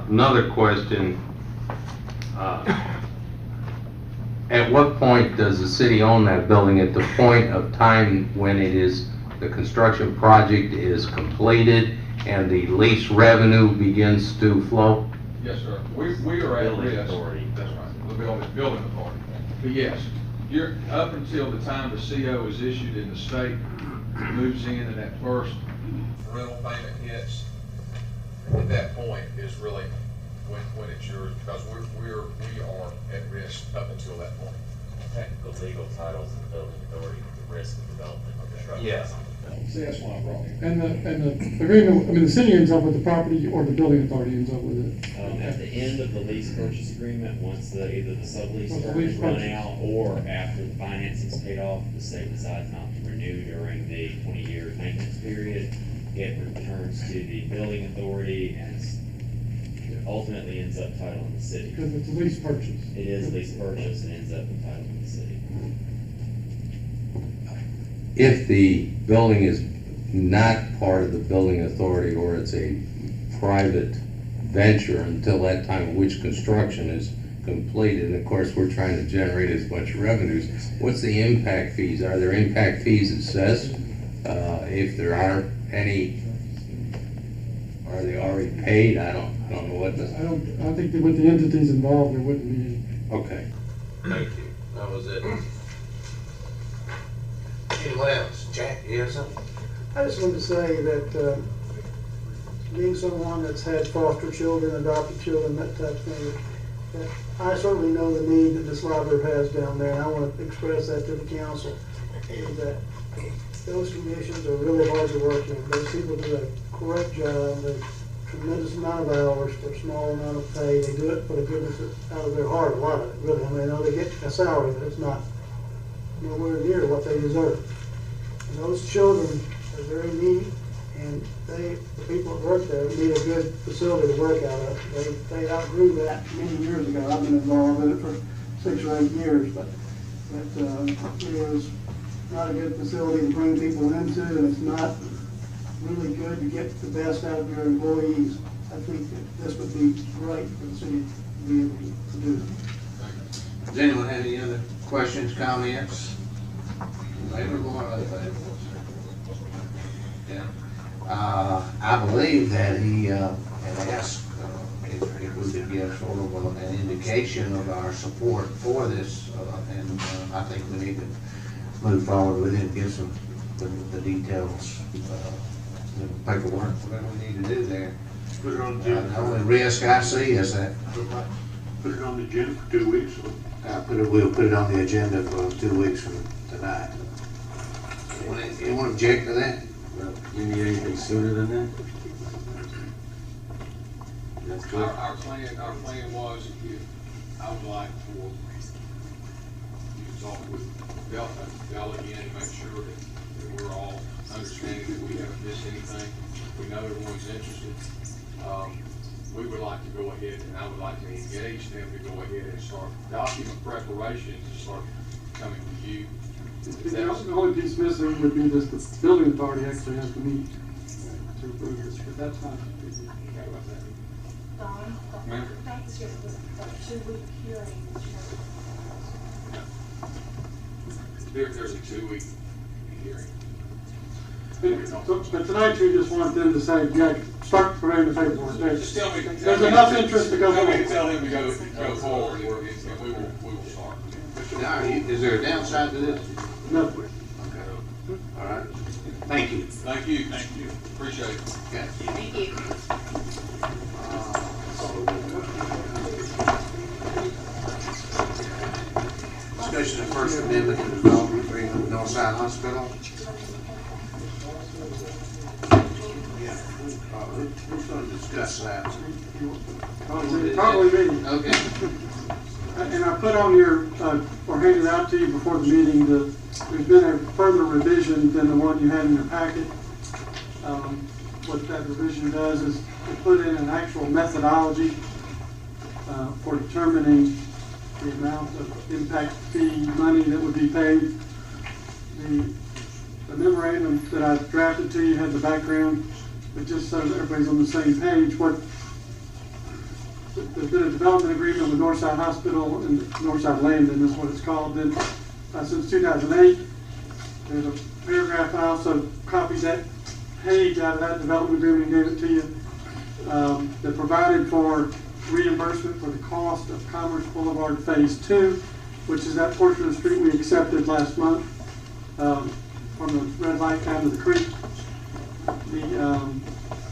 Speaker 12: Another question. At what point does the city own that building? At the point of time when the construction project is completed and the lease revenue begins to flow?
Speaker 16: Yes, sir. We are at risk. That's right. The building authority. But yes, you're up until the time the CO is issued in the state, moves in, and that first
Speaker 20: rental payment hits, at that point is really when it's yours, because we are at risk up until that point.
Speaker 22: The legal titles of the building authority, the risk of development of the structure.
Speaker 20: Yes.
Speaker 3: See, that's why I brought it.
Speaker 13: And the agreement, I mean, the city ends up with the property or the building authority ends up with it?
Speaker 22: At the end of the lease purchase agreement, once either the sublease
Speaker 13: Once the
Speaker 22: term
Speaker 13: lease
Speaker 22: is run
Speaker 13: purchase.
Speaker 22: out, or after the financing's paid off, the state decides not to renew during the 20-year maintenance period, it returns to the building authority and ultimately ends up titling the city.
Speaker 13: Because it's a lease purchase.
Speaker 22: It is lease purchase and ends up entitling the city.
Speaker 7: If the building is not part of the building authority or it's a private venture until that time in which construction is completed, and of course we're trying to generate as much revenues, what's the impact fees? Are there impact fees assessed? If there are any, are they already paid? I don't know what the...
Speaker 13: I think that with the entities involved, there wouldn't be any.
Speaker 7: Okay.
Speaker 12: Thank you. That was it. Anyone else? Jack, you have something?
Speaker 5: I just wanted to say that being someone that's had foster children, adopted children, that type of thing, that I certainly know the need that this library has down there, and I want to express that to the council, that those conditions are really hard to work in. Those people do a correct job, a tremendous amount of hours for a small amount of pay. They do it for the goodness out of their heart, a lot of it, really. I mean, I know they get a salary, but it's not nowhere near what they deserve. And those children are very needy, and the people that work there need a good facility to work out of. They outgrew that many years ago. I've been involved in it for 6 or 8 years, but it is not a good facility to bring people into, and it's not really good to get the best out of your employees. I think that this would be great for the city to be able to do.
Speaker 4: Does anyone have any other questions, comments? Yeah. I believe that he had asked if we could give sort of an indication of our support for this, and I think we need to move forward with it and give some the details, the paperwork, whatever we need to do there.
Speaker 8: Put it on the agenda.
Speaker 4: The only risk I see is that
Speaker 8: Put it on the agenda for 2 weeks.
Speaker 4: we'll put it on the agenda for 2 weeks from tonight. Anyone object to that?
Speaker 6: You need anything sooner than that? That's good.
Speaker 16: Our plan was, if I would like for you to talk with Bella again and make sure that we're all understanding that we haven't missed anything. We know everyone's interested. We would like to go ahead, and I would like to engage them to go ahead and start document preparation to start coming to you.
Speaker 13: The only piece missing would be this, the building authority actually has to meet to approve this, but that's not.
Speaker 21: Don,
Speaker 16: Ma'am?
Speaker 21: that's just a 2-week hearing.
Speaker 16: There's a 2-week hearing.
Speaker 13: But tonight you just want them to say, yeah, start preparing the paperwork.
Speaker 16: Just tell me.
Speaker 13: There's enough interest to go forward.
Speaker 16: Tell him to go forward, and we will start.
Speaker 4: Now, is there a downside to this?
Speaker 13: No.
Speaker 4: Okay. All right. Thank you.
Speaker 16: Thank you. Thank you. Appreciate it.
Speaker 4: Okay.
Speaker 19: Thank you.
Speaker 4: Discussion of First Amendment to development agreement with Northside Hospital. Yeah. Who's going to discuss that?
Speaker 13: Probably me.
Speaker 4: Okay.
Speaker 13: And I put on your, or handed out to you before the meeting, there's been a further revision than the one you had in your packet. What that revision does is to put in an actual methodology for determining the amount of impact fee money that would be paid. The memorandum that I drafted to you had the background, but just so that everybody's on the same page, there's been a development agreement with Northside Hospital and Northside Landon is what it's called. Then since 2008, there's a paragraph. I also copied that page out of that development agreement and gave it to you that provided for reimbursement for the cost of Commerce Boulevard Phase 2, which is that portion of the street we accepted last month from the red light down to the creek.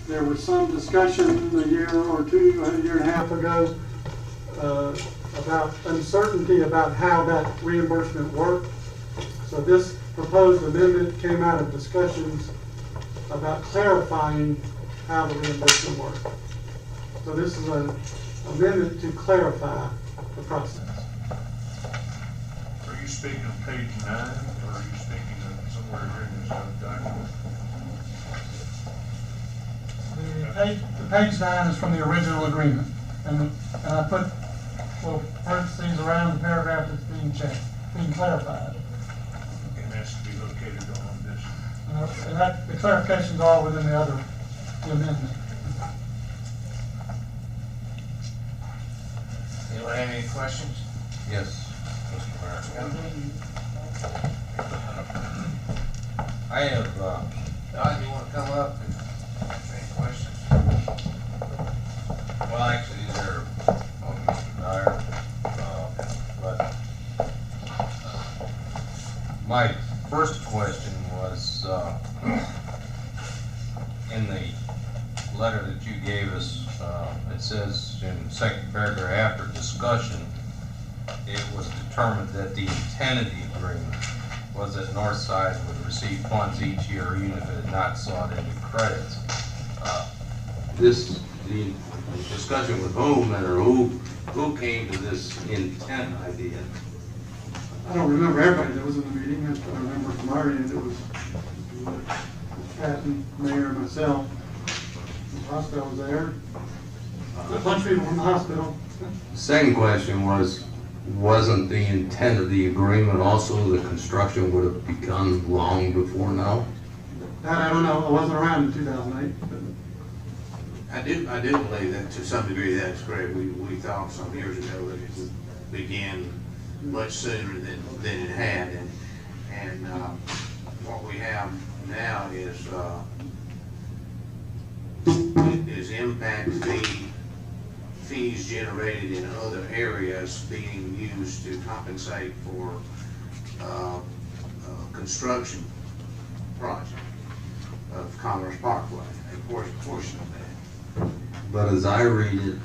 Speaker 13: there was some discussion a year or two, a year and a half ago, about uncertainty about how that reimbursement worked. So this proposed amendment came out of discussions about clarifying how the reimbursement worked. So this is an amendment to clarify the process.
Speaker 8: Are you speaking of page 9, or are you speaking of somewhere here in this document?
Speaker 13: The page 9 is from the original agreement, and I put little parentheses around the paragraph that's being clarified.
Speaker 8: And that's to be located on this.
Speaker 13: And the clarifications are within the amendment.
Speaker 4: Anyone have any questions?
Speaker 7: Yes.
Speaker 4: Mr. Mayor.
Speaker 7: I have,
Speaker 4: Don, you want to come up and answer any questions?
Speaker 7: well, actually, these are on Mr. Dyer, but my first question was, in the letter that you gave us, it says in the second paragraph, after discussion, it was determined that the intent of the agreement was that Northside would receive funds each year even if it had not sought any credits. The discussion with whom, or who came to this intent idea?
Speaker 13: I don't remember everybody that was in the meeting. I remember from our end, it was Canton, Mayor, myself. The hospital was there. A bunch of people from the hospital.
Speaker 7: Second question was, wasn't the intent of the agreement also the construction would have begun long before now?
Speaker 13: That I don't know. I wasn't around in 2008. But
Speaker 4: I do believe that to some degree that's correct. We thought some years ago that it would begin much sooner than it had, and what we have now is impact fees generated in other areas being used to compensate for construction project of Commerce Parkway, a portion of that.
Speaker 7: But as I read it,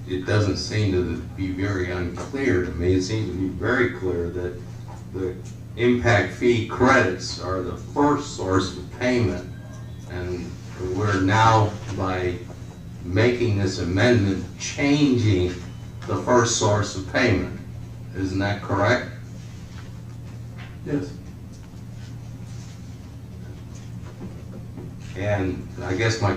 Speaker 7: it doesn't seem to be very unclear to me. It seems to be very clear that the impact fee credits are the first source of payment, and we're now, by making this amendment, changing the first source of payment. Isn't that correct?
Speaker 13: yes.
Speaker 7: And I guess my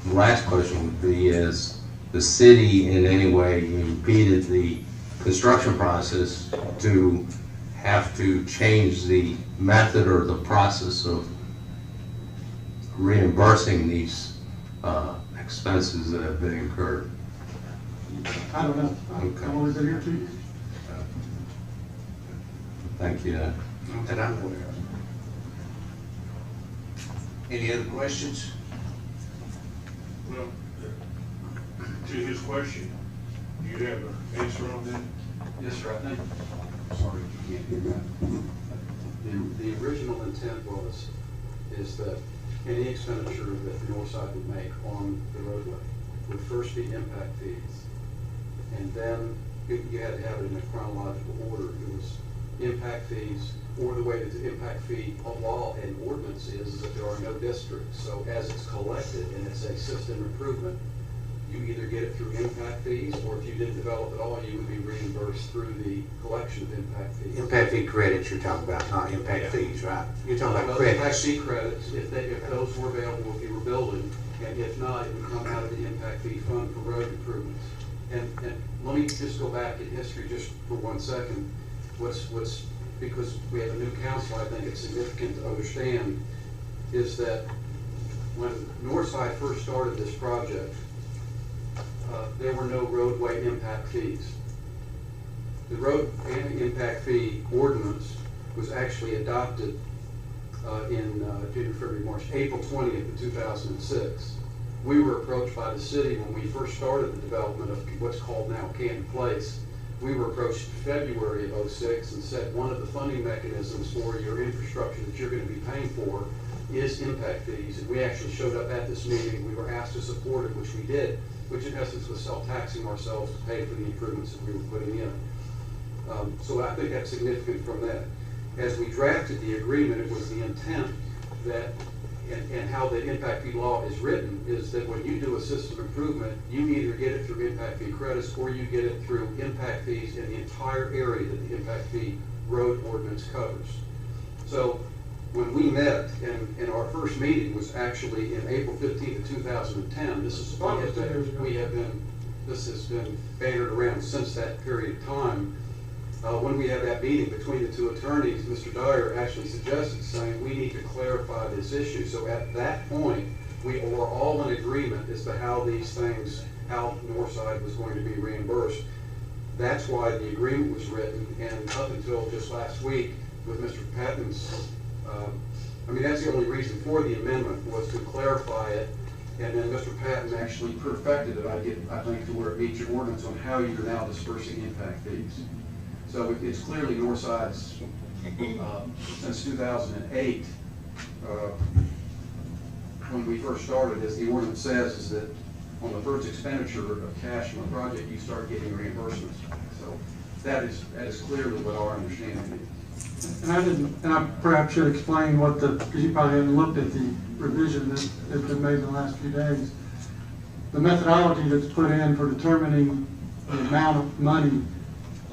Speaker 7: last question would be, is the city in any way impeded the construction process to have to change the method or the process of reimbursing these expenses that have been incurred?
Speaker 13: I don't know.
Speaker 7: Okay.
Speaker 13: I'm always in here too.
Speaker 7: Thank you.
Speaker 4: That I'm aware of. Any other questions?
Speaker 8: Well, to his question, do you have an answer on that?
Speaker 9: Yes, sir, I think, sorry if you can't hear that. The original intent is that any expenditure that Northside would make on the roadway would first be impact fees. And then you had to have it in a chronological order. It was impact fees, or the way that the impact fee law and ordinance is that there are no districts. So as it's collected and it's a system improvement, you either get it through impact fees, or if you didn't develop at all, you would be reimbursed through the collection of impact fees.
Speaker 4: Impact fee credits you're talking about, not impact fees, right? You're talking about
Speaker 9: Well,
Speaker 4: credits.
Speaker 9: impact fee credits, if those were available if you were building, and if not, it would come out of the impact fee fund for road improvements. And let me just go back in history just for 1 second. Because we have a new council, I think it's significant to understand, is that when Northside first started this project, there were no roadway impact fees. The road impact fee ordinance was actually adopted in January, February, March, April 20th of 2006. We were approached by the city when we first started the development of what's called now Canton Place. We were approached in February of 06 and said one of the funding mechanisms for your infrastructure that you're going to be paying for is impact fees, and we actually showed up at this meeting. We were asked to support it, which we did, which in essence was self-taxing ourselves to pay for the improvements that we were putting in. So I think that's significant from that. As we drafted the agreement, it was the intent that, and how the impact fee law is written, is that when you do a system improvement, you either get it through impact fee credits or you get it through impact fees in the entire area that the impact fee road ordinance covers. So when we met, and our first meeting was actually in April 15th of 2010, this has been bannered around since that period of time. When we had that meeting between the two attorneys, Mr. Dyer actually suggested saying we need to clarify this issue. So at that point, we were all in agreement as to how these things, how Northside was going to be reimbursed. That's why the agreement was written, and up until just last week with Mr. Patton's, that's the only reason for the amendment, was to clarify it. And then Mr. Patton actually perfected it, I think, to where it meets your ordinance on how you're now dispersing impact fees. So it's clearly Northside's, since 2008, when we first started, as the ordinance says, is that on the first expenditure of cash from a project, you start getting reimbursements. So that is clearly what our understanding is.
Speaker 13: And I perhaps should explain because you probably haven't looked at the revision that has been made in the last few days. The methodology that's put in for determining the amount of money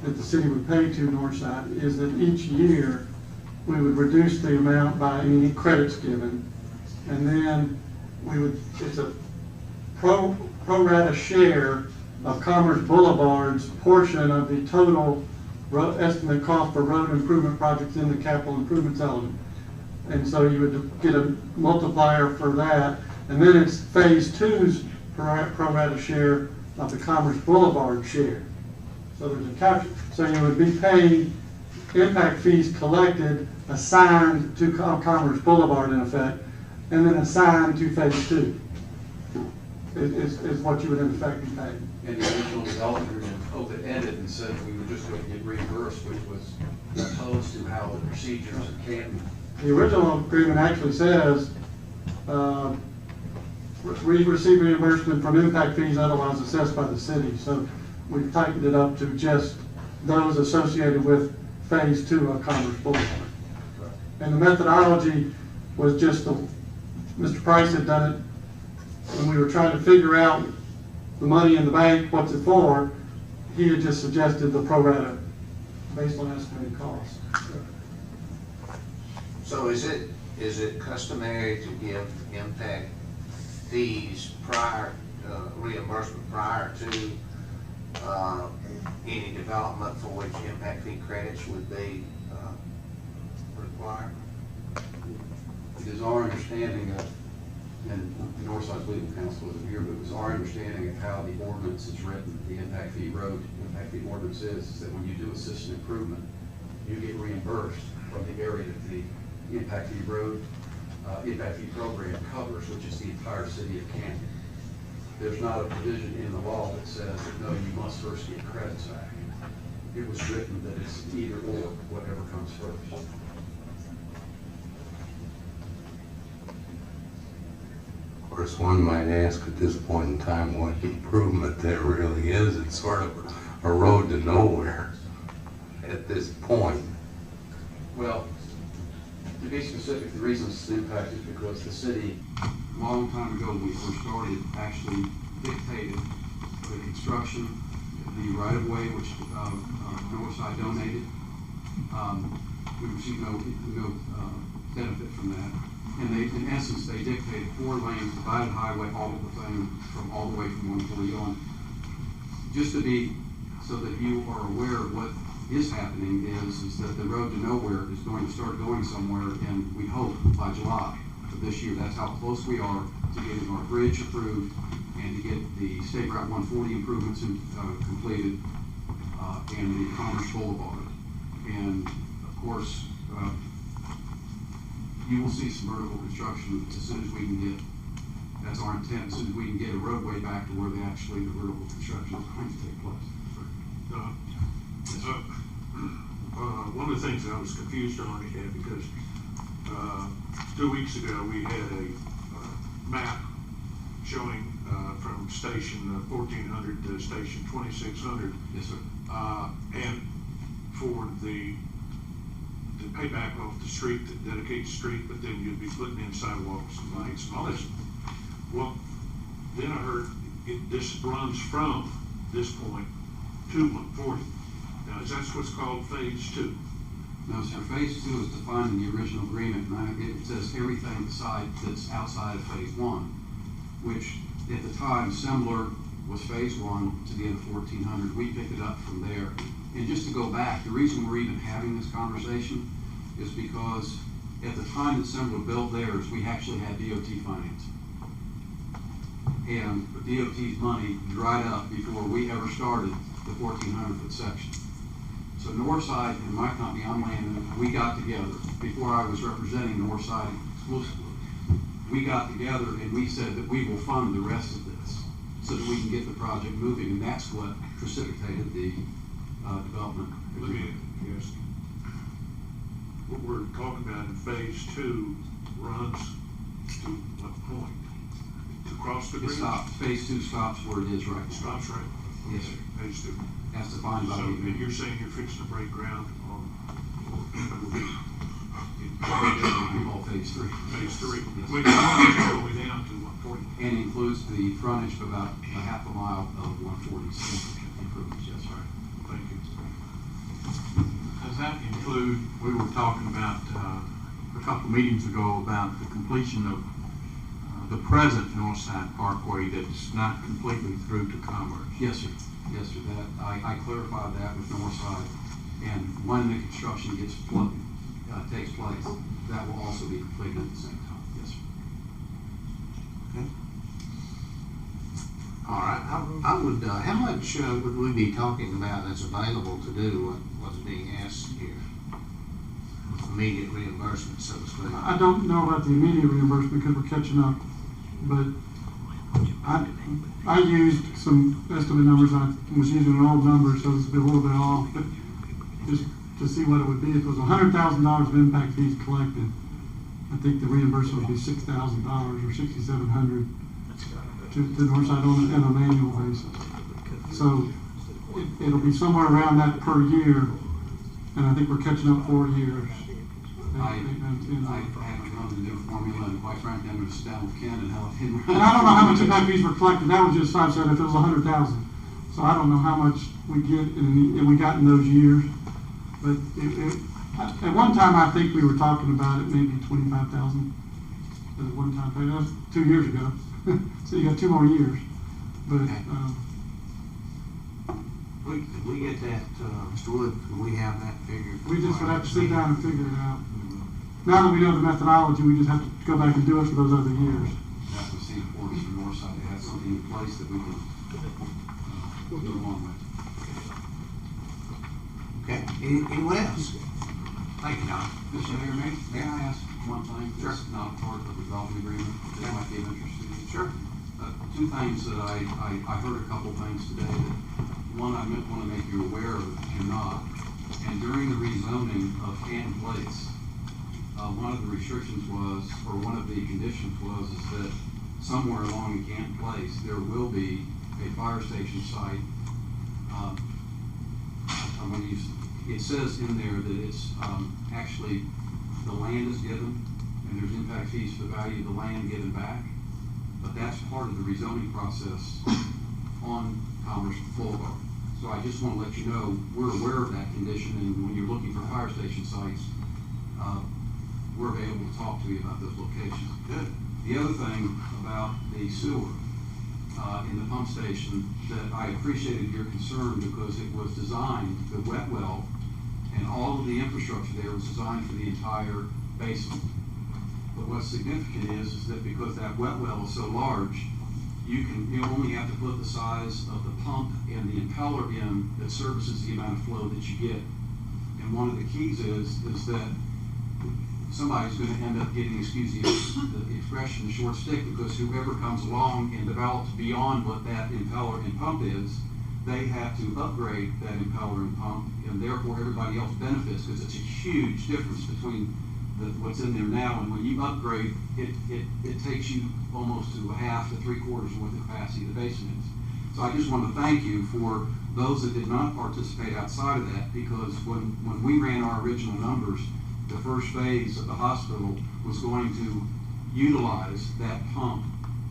Speaker 13: that the city would pay to Northside is that each year we would reduce the amount by any credits given, and then it's a pro rata share of Commerce Boulevard's portion of the total estimate cost for road improvement projects in the capital improvements element. And so you would get a multiplier for that, and then it's phase 2's pro rata share of the Commerce Boulevard share. So there's a capture. So you would be paying impact fees collected, assigned to Commerce Boulevard in effect, and then assigned to phase 2 is what you would in effect be paying.
Speaker 9: And the original development agreement open-ended and said we were just going to get reimbursed, which was opposed to how the procedures in Canton.
Speaker 13: The original agreement actually says we receive reimbursement from impact fees otherwise assessed by the city. So we've tightened it up to just those associated with phase 2 of Commerce Boulevard. And the methodology was just Mr. Price had done it when we were trying to figure out the money in the bank, what's it for. He had just suggested the pro rata based on estimated costs.
Speaker 4: So is it customary to give impact fees reimbursement prior to any development for which impact fee credits would be required?
Speaker 9: It is our understanding of, and Northside's legal counsel isn't here, but it was our understanding of how the ordinance is written, the impact fee ordinance is that when you do a system improvement, you get reimbursed from the area that the impact fee program covers, which is the entire city of Canton. There's not a provision in the law that says that no, you must first get credits back. It was written that it's either or, whatever comes first.
Speaker 7: Of course, one might ask at this point in time what improvement there really is. It's sort of a road to nowhere at this point.
Speaker 9: Well, to be specific, the reason it's impacted is because the city, a long time ago when we first started, actually dictated the construction, the right-of-way, which Northside donated. We received no benefit from that. And they, in essence, they dictated 4 lanes, divided highway, all of the thing from all the way from 140 on. Just to be, so that you are aware of what is happening is that the road to nowhere is going to start going somewhere, and we hope by July of this year. That's how close we are to getting our bridge approved and to get the State Route 140 improvements completed and the Commerce Boulevard. And of course, you will see some vertical construction as soon as we can get, that's our intent, as soon as we can get a roadway back to where the vertical construction is going to take place.
Speaker 1: One of the things that I was confused on here, because 2 weeks ago, we had a map showing from station 1400 to station 2600.
Speaker 14: Yes, sir.
Speaker 1: And for the payback off the street, the dedicated street, but then you'd be putting in sidewalks and lights and all this. Well, then I heard this runs from this point to 140. Now, is that what's called phase 2?
Speaker 9: No, sir, phase 2 is defined in the original agreement, and it says everything that's outside of phase 1, which at the time, Sembler was phase 1 to the end of 1400. We picked it up from there. And just to go back, the reason we're even having this conversation is because at the time that Sembler built theirs, we actually had DOT financing. And DOT's money dried up before we ever started the 1,400-foot section. So Northside and my company, I'm Landon, we got together, before I was representing Northside exclusively, we got together and we said that we will fund the rest of this so that we can get the project moving, and that's what precipitated the development.
Speaker 1: Let me ask you. What we're talking about in phase 2 runs to what point? To cross the
Speaker 9: It
Speaker 1: bridge?
Speaker 9: stops. Phase 2 stops where it is right now.
Speaker 1: Stops right?
Speaker 9: Yes, sir.
Speaker 1: Phase 2.
Speaker 9: That's defined by
Speaker 1: So,
Speaker 9: the
Speaker 1: and you're saying you're fixing to break ground on
Speaker 9: all phase 3.
Speaker 1: phase 3?
Speaker 9: Yes.
Speaker 1: Which runs all the way down to 140?
Speaker 9: And includes the frontage of about a half a mile of 140 improvements. Yes, sir.
Speaker 1: Thank you.
Speaker 2: Does that include, we were talking about a couple meetings ago about the completion of the present Northside Parkway that's not completely through to Commerce?
Speaker 9: Yes, sir. Yes, sir. That I clarified that with Northside, and when the construction takes place, that will also be completed at the same time. Yes, sir.
Speaker 4: Okay. All right. I would. How much would we be talking about that's available to do what's being asked here? Immediate reimbursement, so to speak.
Speaker 13: I don't know about the immediate reimbursement because we're catching up, but I used some estimate numbers. I was using an old number, so this will be a little bit off, but just to see what it would be. If it was $100,000 of impact fees collected, I think the reimbursement would be $6,000 or $6,700 to Northside on an annual basis. So it'll be somewhere around that per year, and I think we're catching up 4 years.
Speaker 9: I haven't run the new formula, and quite frankly, I'm going to sit down with Ken and how it can run.
Speaker 13: And I don't know how much impact fees were collected. That was just 5 cents if it was 100,000. So I don't know how much we get we got in those years. But at one time, I think we were talking about it maybe 25,000 at one time. That was 2 years ago. So you got 2 more years. But
Speaker 4: Could we get that, Mr. Wood? Could we have that figure?
Speaker 13: we just would have to sit down and figure it out. Now that we know the methodology, we just have to go back and do it for those other years.
Speaker 9: That was the importance from Northside to have something in place that we can go along with.
Speaker 4: Okay. Anyone else? Thank you, Don.
Speaker 9: Mr. Mayor, may I ask one thing? Sure. That's not part of the development agreement that might be of interest to you.
Speaker 4: Sure.
Speaker 9: 2 things that I heard a couple things today that, one, I want to make you aware of, if you're not. And during the rezoning of Canton Place, one of the restrictions was, or one of the conditions was, is that somewhere along in Canton Place, there will be a fire station site. I'm going to use, it says in there that it's actually the land is given, and there's impact fees for the value of the land given back. But that's part of the rezoning process on Commerce Boulevard. So I just want to let you know, we're aware of that condition, and when you're looking for fire station sites, we're available to talk to you about those locations.
Speaker 4: Good.
Speaker 9: The other thing about the sewer in the pump station, that I appreciated your concern because it was designed, the wet well, and all of the infrastructure there was designed for the entire basin. But what's significant is that because that wet well is so large, you only have to put the size of the pump and the impeller in that services the amount of flow that you get. And one of the keys is that somebody's going to end up getting, excuse the expression, the short stick, because whoever comes along and develops beyond what that impeller and pump is, they have to upgrade that impeller and pump, and therefore everybody else benefits, because it's a huge difference between
Speaker 10: what's in there now, and when you upgrade, it takes you almost to a half to 3/4 of what the capacity of the basement is. So I just want to thank you for those that did not participate outside of that, because when we ran our original numbers, the first phase of the hospital was going to utilize that pump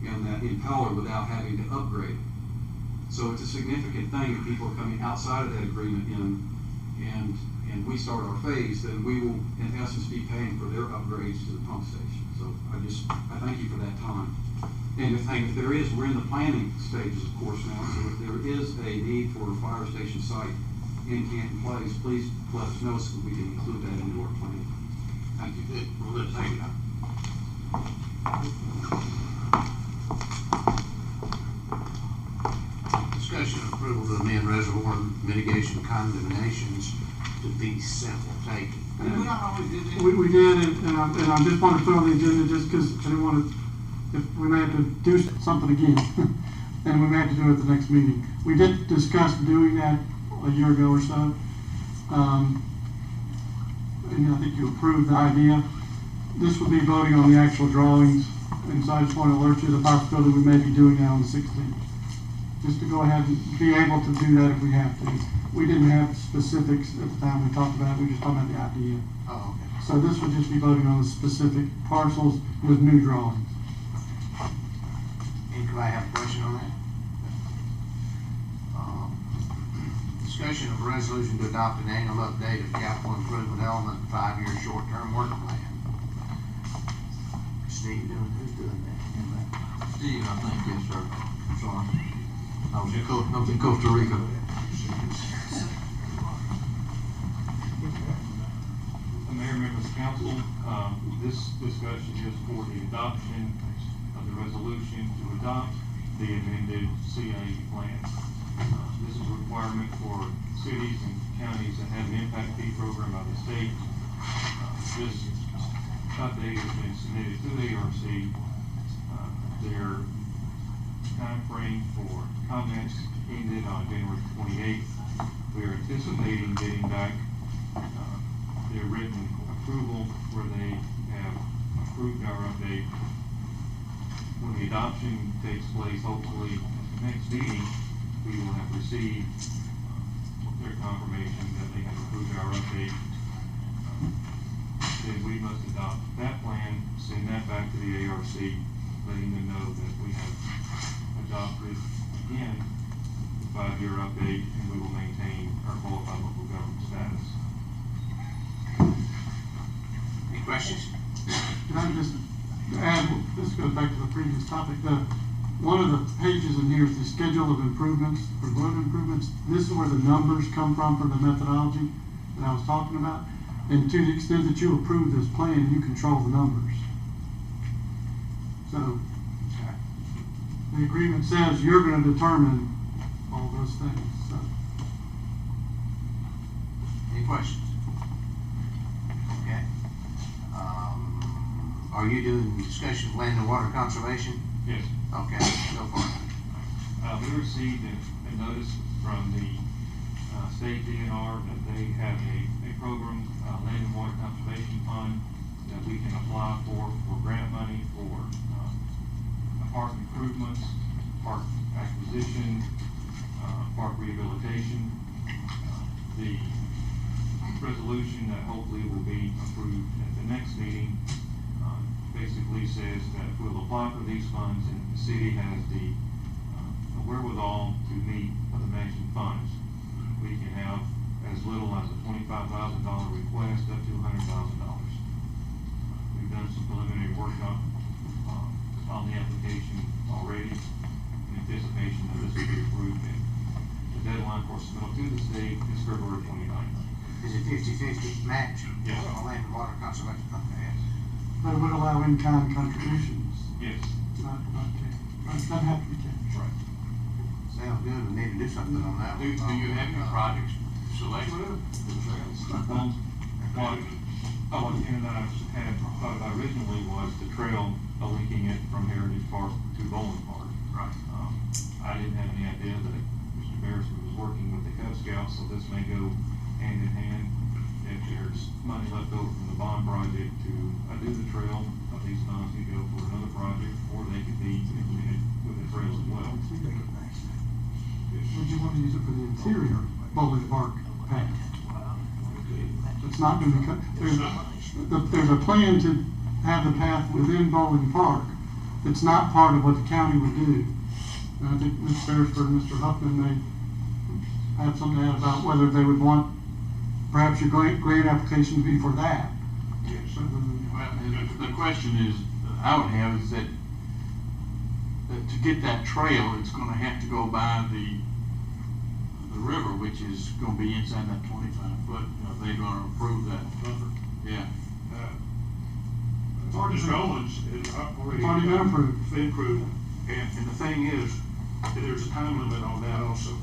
Speaker 10: and that impeller without having to upgrade. So it's a significant thing if people are coming outside of that agreement and we start our phase, then we will in essence be paying for their upgrades to the pump station. So I thank you for that time. And if there is, we're in the planning stages, of course, now, so if there is a need for a fire station site in Canton Place, please let us know so that we can include that into our planning. Thank you.
Speaker 4: Well, thank you. Discussion of approval to amend reservoir mitigation condemnations to be simple taken. We not always did that.
Speaker 13: We did, and I just wanted to put on the agenda just because I didn't want to, if we may have to do something again, and we may have to do it at the next meeting. We did discuss doing that a year ago or so, and I think you approved the idea. This would be voting on the actual drawings, and so I just want to alert you to the possibility we may be doing that on the 16th. Just to go ahead and be able to do that if we have to. We didn't have specifics at the time we talked about it, we just talked about the idea.
Speaker 4: Oh, okay.
Speaker 13: So this would just be voting on the specific parcels with new drawings.
Speaker 4: Anybody have a question on that? Discussion of a resolution to adopt an annual update of capital improvement element 5-year short-term work plan. Steve, who's doing that?
Speaker 2: Steve, I think, yes, sir. Sorry. I was in Costa Rica.
Speaker 11: Mayor, members of council, this discussion is for the adoption of the resolution to adopt the amended CIE plan. This is a requirement for cities and counties that have an impact fee program by the state. This update has been submitted to the ARC. Their time frame for comments ended on January 28th. We are anticipating getting back their written approval where they have approved our update. When the adoption takes place, hopefully at the next meeting, we will have received their confirmation that they have approved our update. Then we must adopt that plan, send that back to the ARC, letting them know that we have adopted again the 5-year update, and we will maintain our qualified local government status.
Speaker 4: Any questions?
Speaker 13: Can I just add, this goes back to the previous topic, one of the pages in here is the schedule of improvements, for road improvements. This is where the numbers come from for the methodology that I was talking about. And to the extent that you approve this plan, you control the numbers. So, the agreement says you're going to determine all those things. So.
Speaker 4: Any questions? Okay. Are you doing discussion of land and water conservation?
Speaker 11: Yes.
Speaker 4: Okay, go for it.
Speaker 11: We received a notice from the state DNR that they have a program, Land and Water Conservation Fund, that we can apply for grant money for park improvements, park acquisition, park rehabilitation. The resolution that hopefully will be approved at the next meeting basically says that we'll apply for these funds, and if the city has the wherewithal to meet the mentioned funds, we can have as little as a $25,000 request up to $100,000. We've done some preliminary work on the application already in anticipation that this will be approved. And the deadline for submittal to the state is February 29th.
Speaker 4: Is it 50-50 match?
Speaker 11: Yes.
Speaker 4: On land and water conservation? Okay.
Speaker 13: But it would allow in-kind contributions.
Speaker 11: Yes.
Speaker 13: Not cash. It doesn't have to be cash.
Speaker 11: Right.
Speaker 4: Sounds good. We need to do something on that.
Speaker 2: Do you have any projects selected?
Speaker 11: What Ken and I had thought about originally was the trail linking it from Heritage Park to Bowling Park.
Speaker 2: Right.
Speaker 11: I didn't have any idea that Mr. Beresford was working with the Cub Scouts, so this may go hand in hand. if there's money left over from the bond project to do the trail, these funds could go for another project, or they could be implemented with the trails as well.
Speaker 13: Would you want to use it for the interior bowling park path? It's not going to be cut. There's a plan to have the path within Bowling Park. It's not part of what the county would do. And I think Ms. Beresford and Mr. Huffman may have something to add about whether they would want perhaps your grant application to be for that.
Speaker 2: Yes. Well, the question is, I would have is that to get that trail, it's going to have to go by the river, which is going to be inside that 25-foot. They're going to approve that. Yeah.
Speaker 1: Marcus Rollins is already
Speaker 13: been approved.
Speaker 1: Been approved, and the thing is, there's a time limit on that also.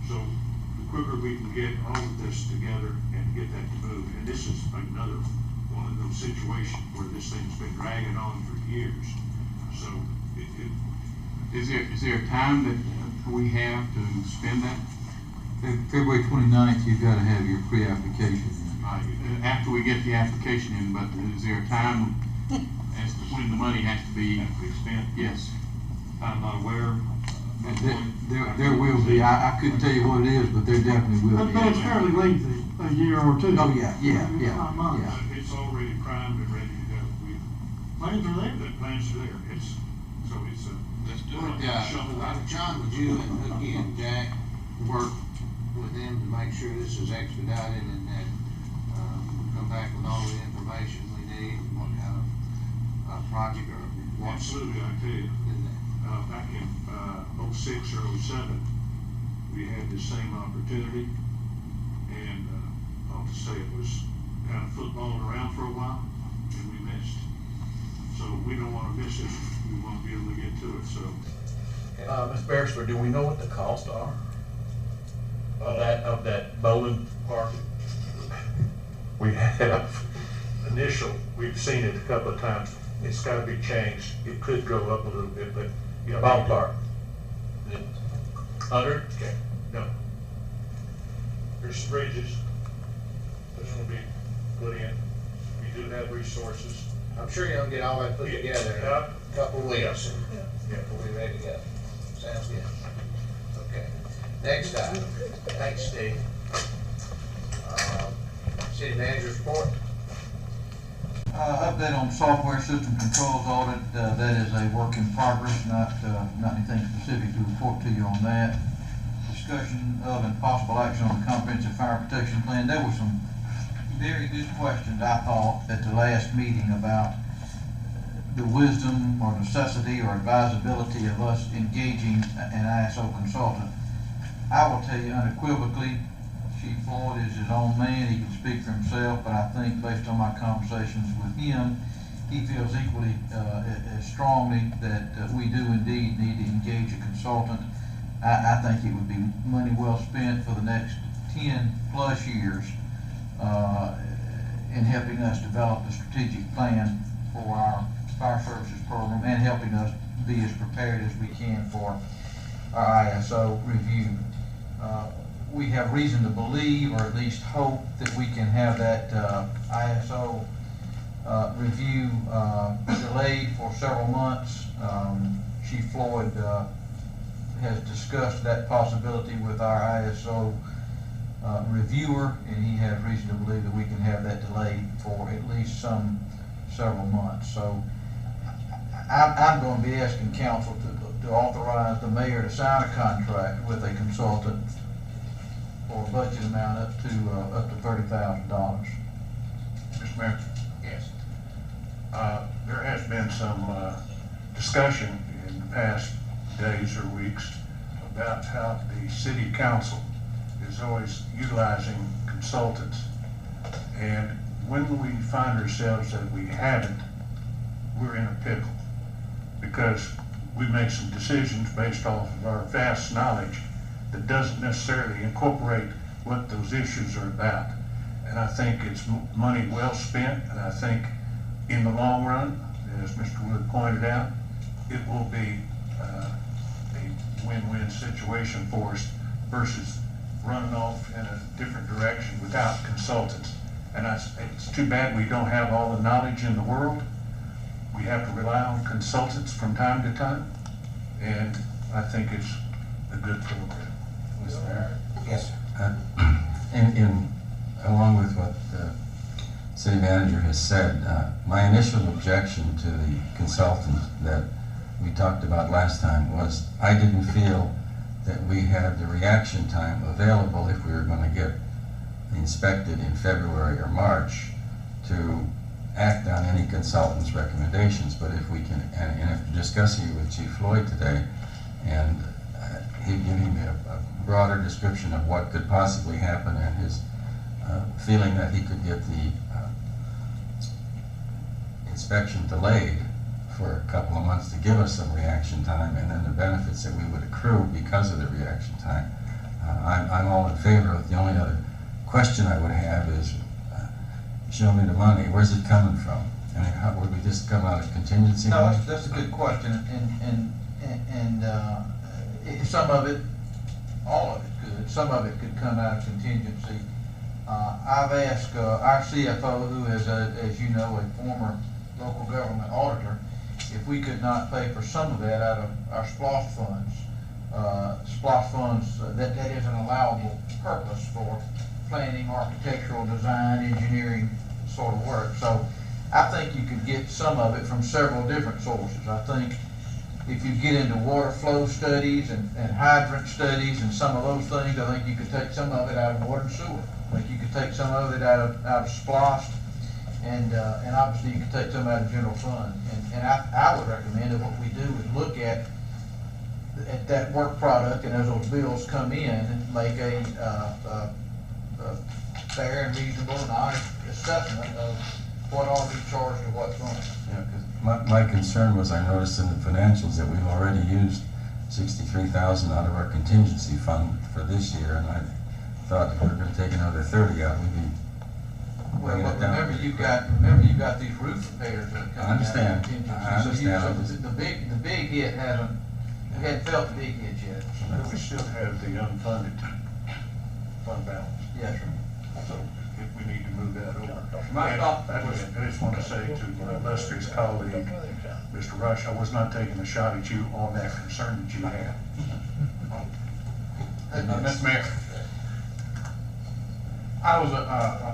Speaker 1: So the quicker we can get all of this together and get that to move, and this is another one of those situations where this thing's been dragging on for years. So
Speaker 2: Is there a time that we have to spend that?
Speaker 6: February 29th, you've got to have your pre-application.
Speaker 2: After we get the application in, but is there a time as to when the money has to be
Speaker 11: spent?
Speaker 2: Yes.
Speaker 11: I'm not aware.
Speaker 6: There will be. I couldn't tell you what it is, but there definitely will be.
Speaker 13: But it's fairly lengthy, a year or two.
Speaker 6: Oh, yeah.
Speaker 13: It's not months.
Speaker 1: It's already primed and ready to go.
Speaker 13: Plans are there?
Speaker 1: The plans are there. It's
Speaker 2: Let's do
Speaker 4: Would, John, would you and again, Jack, work with them to make sure this is expedited and that come back with all the information we need and what kind of project or what?
Speaker 1: Absolutely, I tell you. Back in 06 or 07, we had the same opportunity, and I'll just say it was kind of footballing around for a while, and we missed. So we don't want to miss it. We want to be able to get to it. So,
Speaker 15: Ms. Beresford, do we know what the costs are of that bowling park? We have we've seen it a couple of times. It's got to be changed. It could go up a little bit, but ballpark. 100? Okay, no. There's some bridges that's going to be put in. We do have resources.
Speaker 4: I'm sure you'll get all that put together in a couple of weeks.
Speaker 15: Yeah.
Speaker 4: We'll be ready to go. Sounds good. Okay. Next item. Thanks, Steve. City manager's report.
Speaker 17: Update on software system controls audit. That is a work in progress, not anything specific to report to you on that. Discussion of and possible action on the comprehensive fire protection plan. There were some very good questions, I thought, at the last meeting about the wisdom or necessity or advisability of us engaging an ISO consultant. I will tell you unequivocally, Chief Floyd is his own man. He can speak for himself, but I think based on my conversations with him, he feels equally as strongly that we do indeed need to engage a consultant. I think it would be money well spent for the next 10 plus years in helping us develop the strategic plan for our fire services program and helping us be as prepared as we can for our ISO review. We have reason to believe, or at least hope, that we can have that ISO review delayed for several months. Chief Floyd has discussed that possibility with our ISO reviewer, and he has reason to believe that we can have that delayed for at least several months. So I'm going to be asking council to authorize the mayor to sign a contract with a consultant for a budget amount up to $30,000.
Speaker 15: Mr. Mayor? Yes. There has been some discussion in the past days or weeks about how the city council is always utilizing consultants. And when we find ourselves that we haven't, we're in a pickle, because we make some decisions based off of our vast knowledge that doesn't necessarily incorporate what those issues are about. And I think it's money well spent, and I think in the long run, as Mr. Wood pointed out, it will be a win-win situation for us versus running off in a different direction without consultants. And it's too bad we don't have all the knowledge in the world. We have to rely on consultants from time to time, and I think it's a good program. Mr. Mayor?
Speaker 17: Yes, sir.
Speaker 6: Along with what the city manager has said, my initial objection to the consultant that we talked about last time was I didn't feel that we had the reaction time available if we were going to get inspected in February or March to act on any consultant's recommendations. But if we can, and after discussing it with Chief Floyd today, and he giving me a broader description of what could possibly happen and his feeling that he could get the inspection delayed for a couple of months to give us some reaction time, and then the benefits that we would accrue because of the reaction time. I'm all in favor of it. The only other question I would have is, show me the money. Where's it coming from? I mean, how, would we just come out of contingency?
Speaker 17: No, that's a good question, and some of it, all of it could. Some of it could come out of contingency. I've asked our CFO, who is, as you know, a former local government auditor, if we could not pay for some of that out of our SPLOST funds. SPLOST funds, that is an allowable purpose for planning, architectural design, engineering sort of work. So I think you could get some of it from several different sources. I think if you get into water flow studies and hydrant studies and some of those things, I think you could take some of it out of water and sewer. I think you could take some of it out of SPLOST, and obviously you could take some out of general fund. And I would recommend that what we do is look at that work product, and as those bills come in, make a fair and reasonable and honest assessment of what ought to be charged to what's wrong.
Speaker 6: Yeah, because my concern was, I noticed in the financials that we've already used $63,000 out of our contingency fund for this year, and I thought if we were going to take another 30 out, we'd be bringing it down.
Speaker 17: Remember you've got these roof repairs that are coming.
Speaker 6: I understand.
Speaker 17: Out of
Speaker 6: I understand.
Speaker 17: So the big hit hasn't, we hadn't felt the big hit yet.
Speaker 15: But we still have the unfunded fund balance.
Speaker 17: Yes, sir.
Speaker 15: So if we need to move that over.
Speaker 17: My thought
Speaker 15: I just want to say to my illustrious colleague, Mr. Rush, I was not taking a shot at you on that concern that you had.
Speaker 2: Mr. Mayor, I was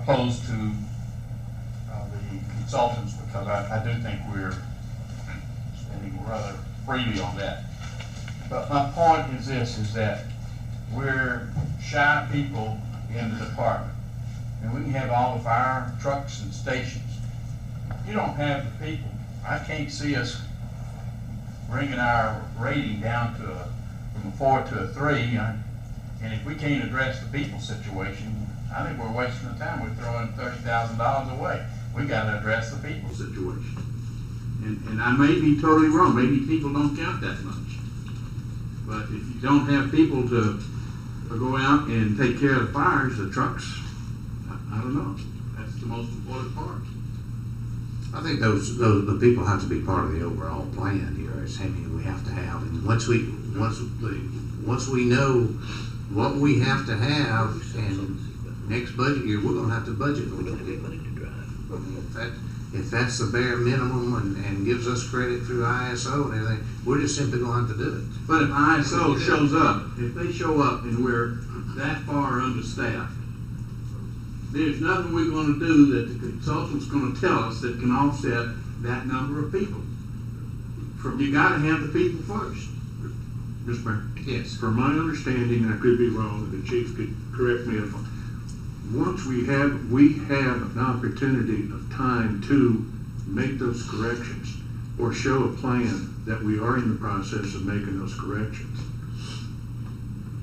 Speaker 2: opposed to the consultants because I do think we're spending rather freely on that. But my point is this, is that we're shy people in the department. And we can have all the fire trucks and stations. If you don't have the people, I can't see us bringing our rating down to from a 4 to a 3. And if we can't address the people situation, I think we're wasting the time. We're throwing $30,000 away. We got to address the people situation. And I may be totally wrong. Maybe people don't count that much. But if you don't have people to go out and take care of the fires, the trucks, I don't know. That's the most important part.
Speaker 4: I think the people have to be part of the overall plan here. Is how many we have to have, and once we know what we have to have, and next budget year we're going to have to budget for it. If that's the bare minimum and gives us credit through ISO and everything, we're just simply going to have to do it.
Speaker 2: But if ISO shows up, if they show up and we're that far understaffed, there's nothing we're going to do that the consultant's going to tell us that can offset that number of people. You got to have the people first. Mr. Mayor?
Speaker 4: Yes.
Speaker 1: From my understanding, and I could be wrong, and the chief could correct me if once we have an opportunity of time to make those corrections or show a plan that we are in the process of making those corrections.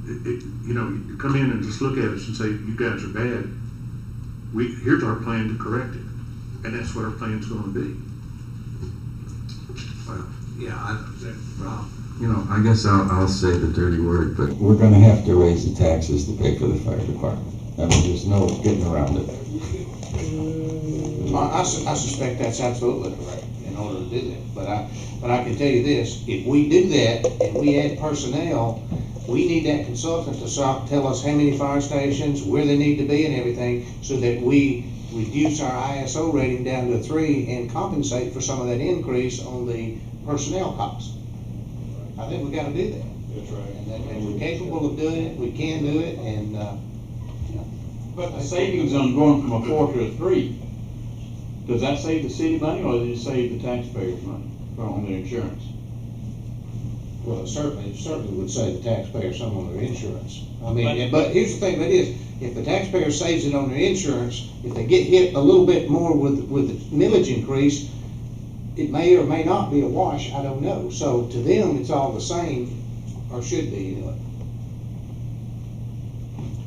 Speaker 1: You come in and just look at us and say, you guys are bad. Here's our plan to correct it. And that's what our plan's going to be.
Speaker 4: Well, yeah,
Speaker 6: I guess I'll say the dirty word, but we're going to have to raise the taxes to pay for the fire department. I mean, there's no getting around it.
Speaker 4: I suspect that's absolutely correct in order to do that. But I can tell you this: if we do that and we add personnel, we need that consultant to tell us how many fire stations, where they need to be, and everything, so that we reduce our ISO rating down to a 3 and compensate for some of that increase on the personnel costs. I think we gotta do that.
Speaker 8: That's right.
Speaker 4: And we're capable of doing it, we can do it, and,
Speaker 14: But the savings on going from a 4 to a 3, does that save the city money, or does it save the taxpayers money on the insurance?
Speaker 4: well, it certainly would save the taxpayer some on their insurance. I mean, but here's the thing, that is, if the taxpayer saves it on their insurance, if they get hit a little bit more with the millage increase, it may or may not be a wash, I don't know. So to them, it's all the same, or should be anyway.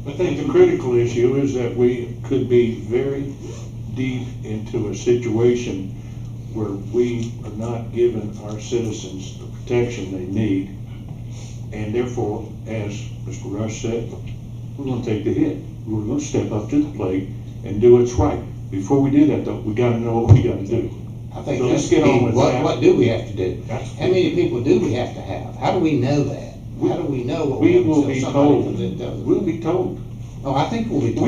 Speaker 1: I think the critical issue is that we could be very deep into a situation where we are not giving our citizens the protection they need. And therefore, as Mr. Rush said, we're going to take the hit. We're going to step up to the plate and do what's right. Before we do that, though, we got to know what we got to do.
Speaker 4: I think
Speaker 1: so
Speaker 4: let's
Speaker 1: get on with that.
Speaker 4: What do we have to do? How many people do we have to have? How do we know that? How do we know what
Speaker 1: we will be told?
Speaker 4: We'll be told. Oh, I think we'll be told.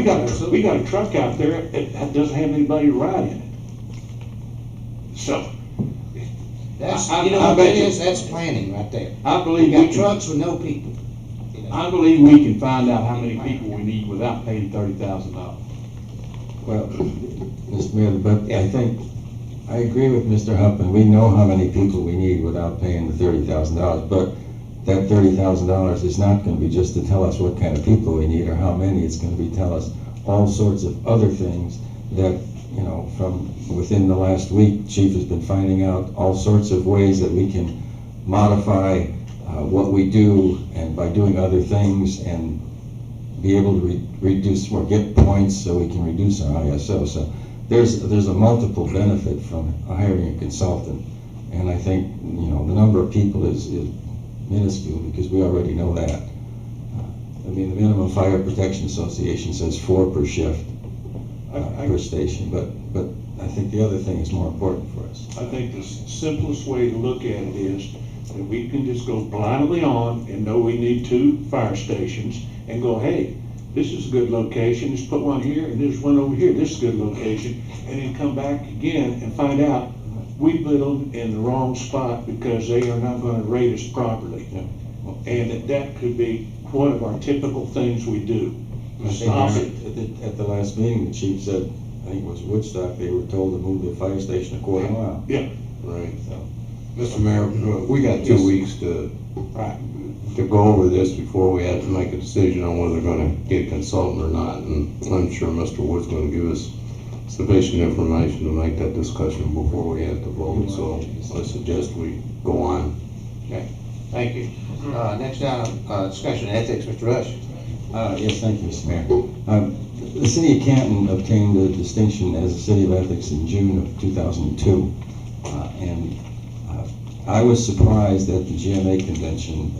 Speaker 1: We got a truck out there that doesn't have anybody to ride in it. So
Speaker 4: that's you know what that is? That's planning right there.
Speaker 14: I believe
Speaker 4: we got trucks with no people.
Speaker 14: You know? I believe we can find out how many people we need without paying $30,000.
Speaker 6: Well, Mr. Mayor, but I think I agree with Mr. Huffman. We know how many people we need without paying the $30,000, but that $30,000 is not going to be just to tell us what kind of people we need or how many. It's going to be tell us all sorts of other things that, you know, from within the last week, Chief has been finding out all sorts of ways that we can modify what we do, and by doing other things, and be able to reduce or get points so we can reduce our ISO. So there's a multiple benefit from hiring a consultant, and I think, you know, the number of people is minuscule because we already know that. I mean, the Minimum Fire Protection Association says 4 per shift per station, but I think the other thing is more important for us.
Speaker 1: I think the simplest way to look at it is that we can just go blindly on and know we need 2 fire stations and go, hey, this is a good location, let's put one here, and there's one over here, this is a good location, and then come back again and find out we put them in the wrong spot because they are not going to rate us properly. And that could be one of our typical things we do.
Speaker 6: At the last meeting, the chief said, I think it was Woodstock, they were told to move the fire station a quarter mile.
Speaker 1: Yeah.
Speaker 7: Right. So, Mr. Mayor, we got 2 weeks to go over this before we have to make a decision on whether we're going to get a consultant or not. And I'm sure Mr. Wood's going to give us sufficient information to make that discussion before we have to vote. So I suggest we go on.
Speaker 4: Okay. Thank you. Next down, discussion ethics, Mr. Rush.
Speaker 6: Yes, thank you, Mr. Mayor. The city of Canton obtained a distinction as a city of ethics in June of 2002, and I was surprised at the GMA convention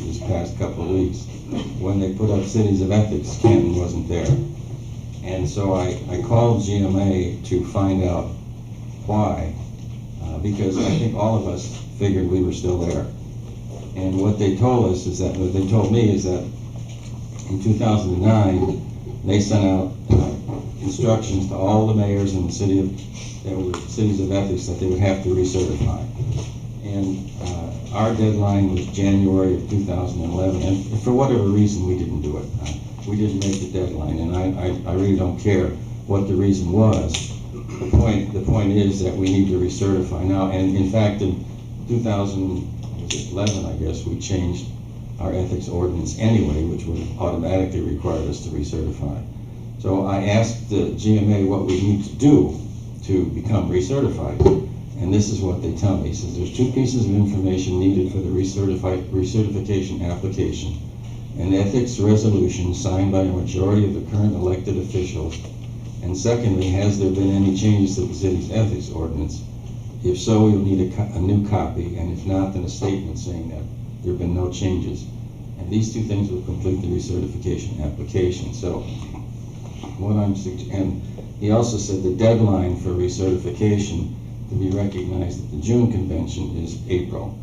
Speaker 6: this past couple of weeks. When they put up cities of ethics, Canton wasn't there. And so I called GMA to find out why, because I think all of us figured we were still there. And what they told us is that, what they told me is that in 2009, they sent out instructions to all the mayors in the city that were cities of ethics that they would have to recertify. And our deadline was January of 2011, and for whatever reason, we didn't do it. We didn't make the deadline, and I really don't care what the reason was. The point is that we need to recertify now, and in fact, in 2011, I guess, we changed our ethics ordinance anyway, which would automatically require us to recertify. So I asked the GMA what we need to do to become recertified, and this is what they tell me. It says there's 2 pieces of information needed for the recertification application: an ethics resolution signed by a majority of the current elected officials, and secondly, has there been any changes to the city's ethics ordinance? If so, you'll need a new copy, and if not, then a statement saying that there have been no changes. And these 2 things will complete the recertification application. So what and he also said the deadline for recertification to be recognized at the June convention is April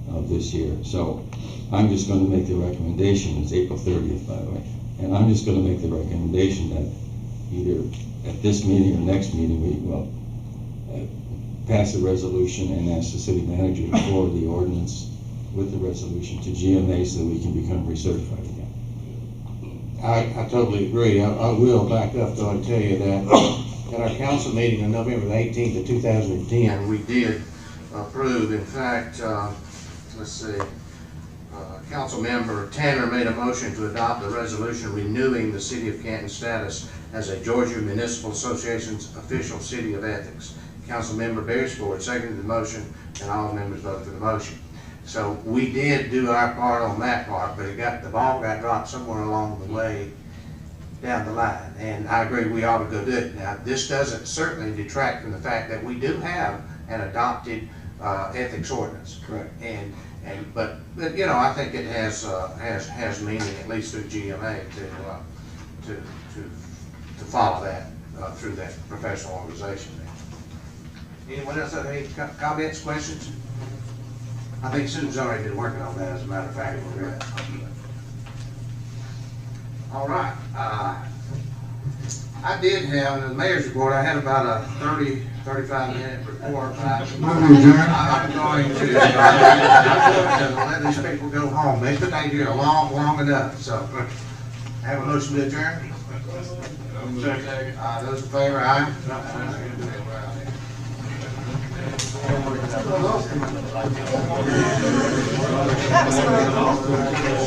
Speaker 6: of this year. So I'm just going to make the recommendation, it's April 30th, by the way, and I'm just going to make the recommendation that either at this meeting or next meeting, we will pass a resolution and ask the city manager to forward the ordinance with the resolution to GMA so that we can become recertified again.
Speaker 4: I totally agree. I will back up though and tell you that at our council meeting on November the 18th of 2010, we did approve, in fact, let's see, Council Member Tanner made a motion to adopt a resolution renewing the City of Canton status as a Georgia Municipal Association's official city of ethics. Council Member Beresford seconded the motion, and all members voted for the motion. So we did do our part on that part, but the ball got dropped somewhere along the way down the line. And I agree, we ought to go do it. Now, this doesn't certainly detract from the fact that we do have an adopted ethics ordinance.
Speaker 6: Correct.
Speaker 4: But you know, I think it has meaning, at least through GMA, to follow that through that professional organization. Anyone else have any comments, questions? I think Susan's already been working on that, as a matter of fact. All right. I did have, in the mayor's report, I had about a 35-minute report. I'm going to let these people go home. They've been here long enough. So, I have a motion to adjourn. Those in favor, aye. That was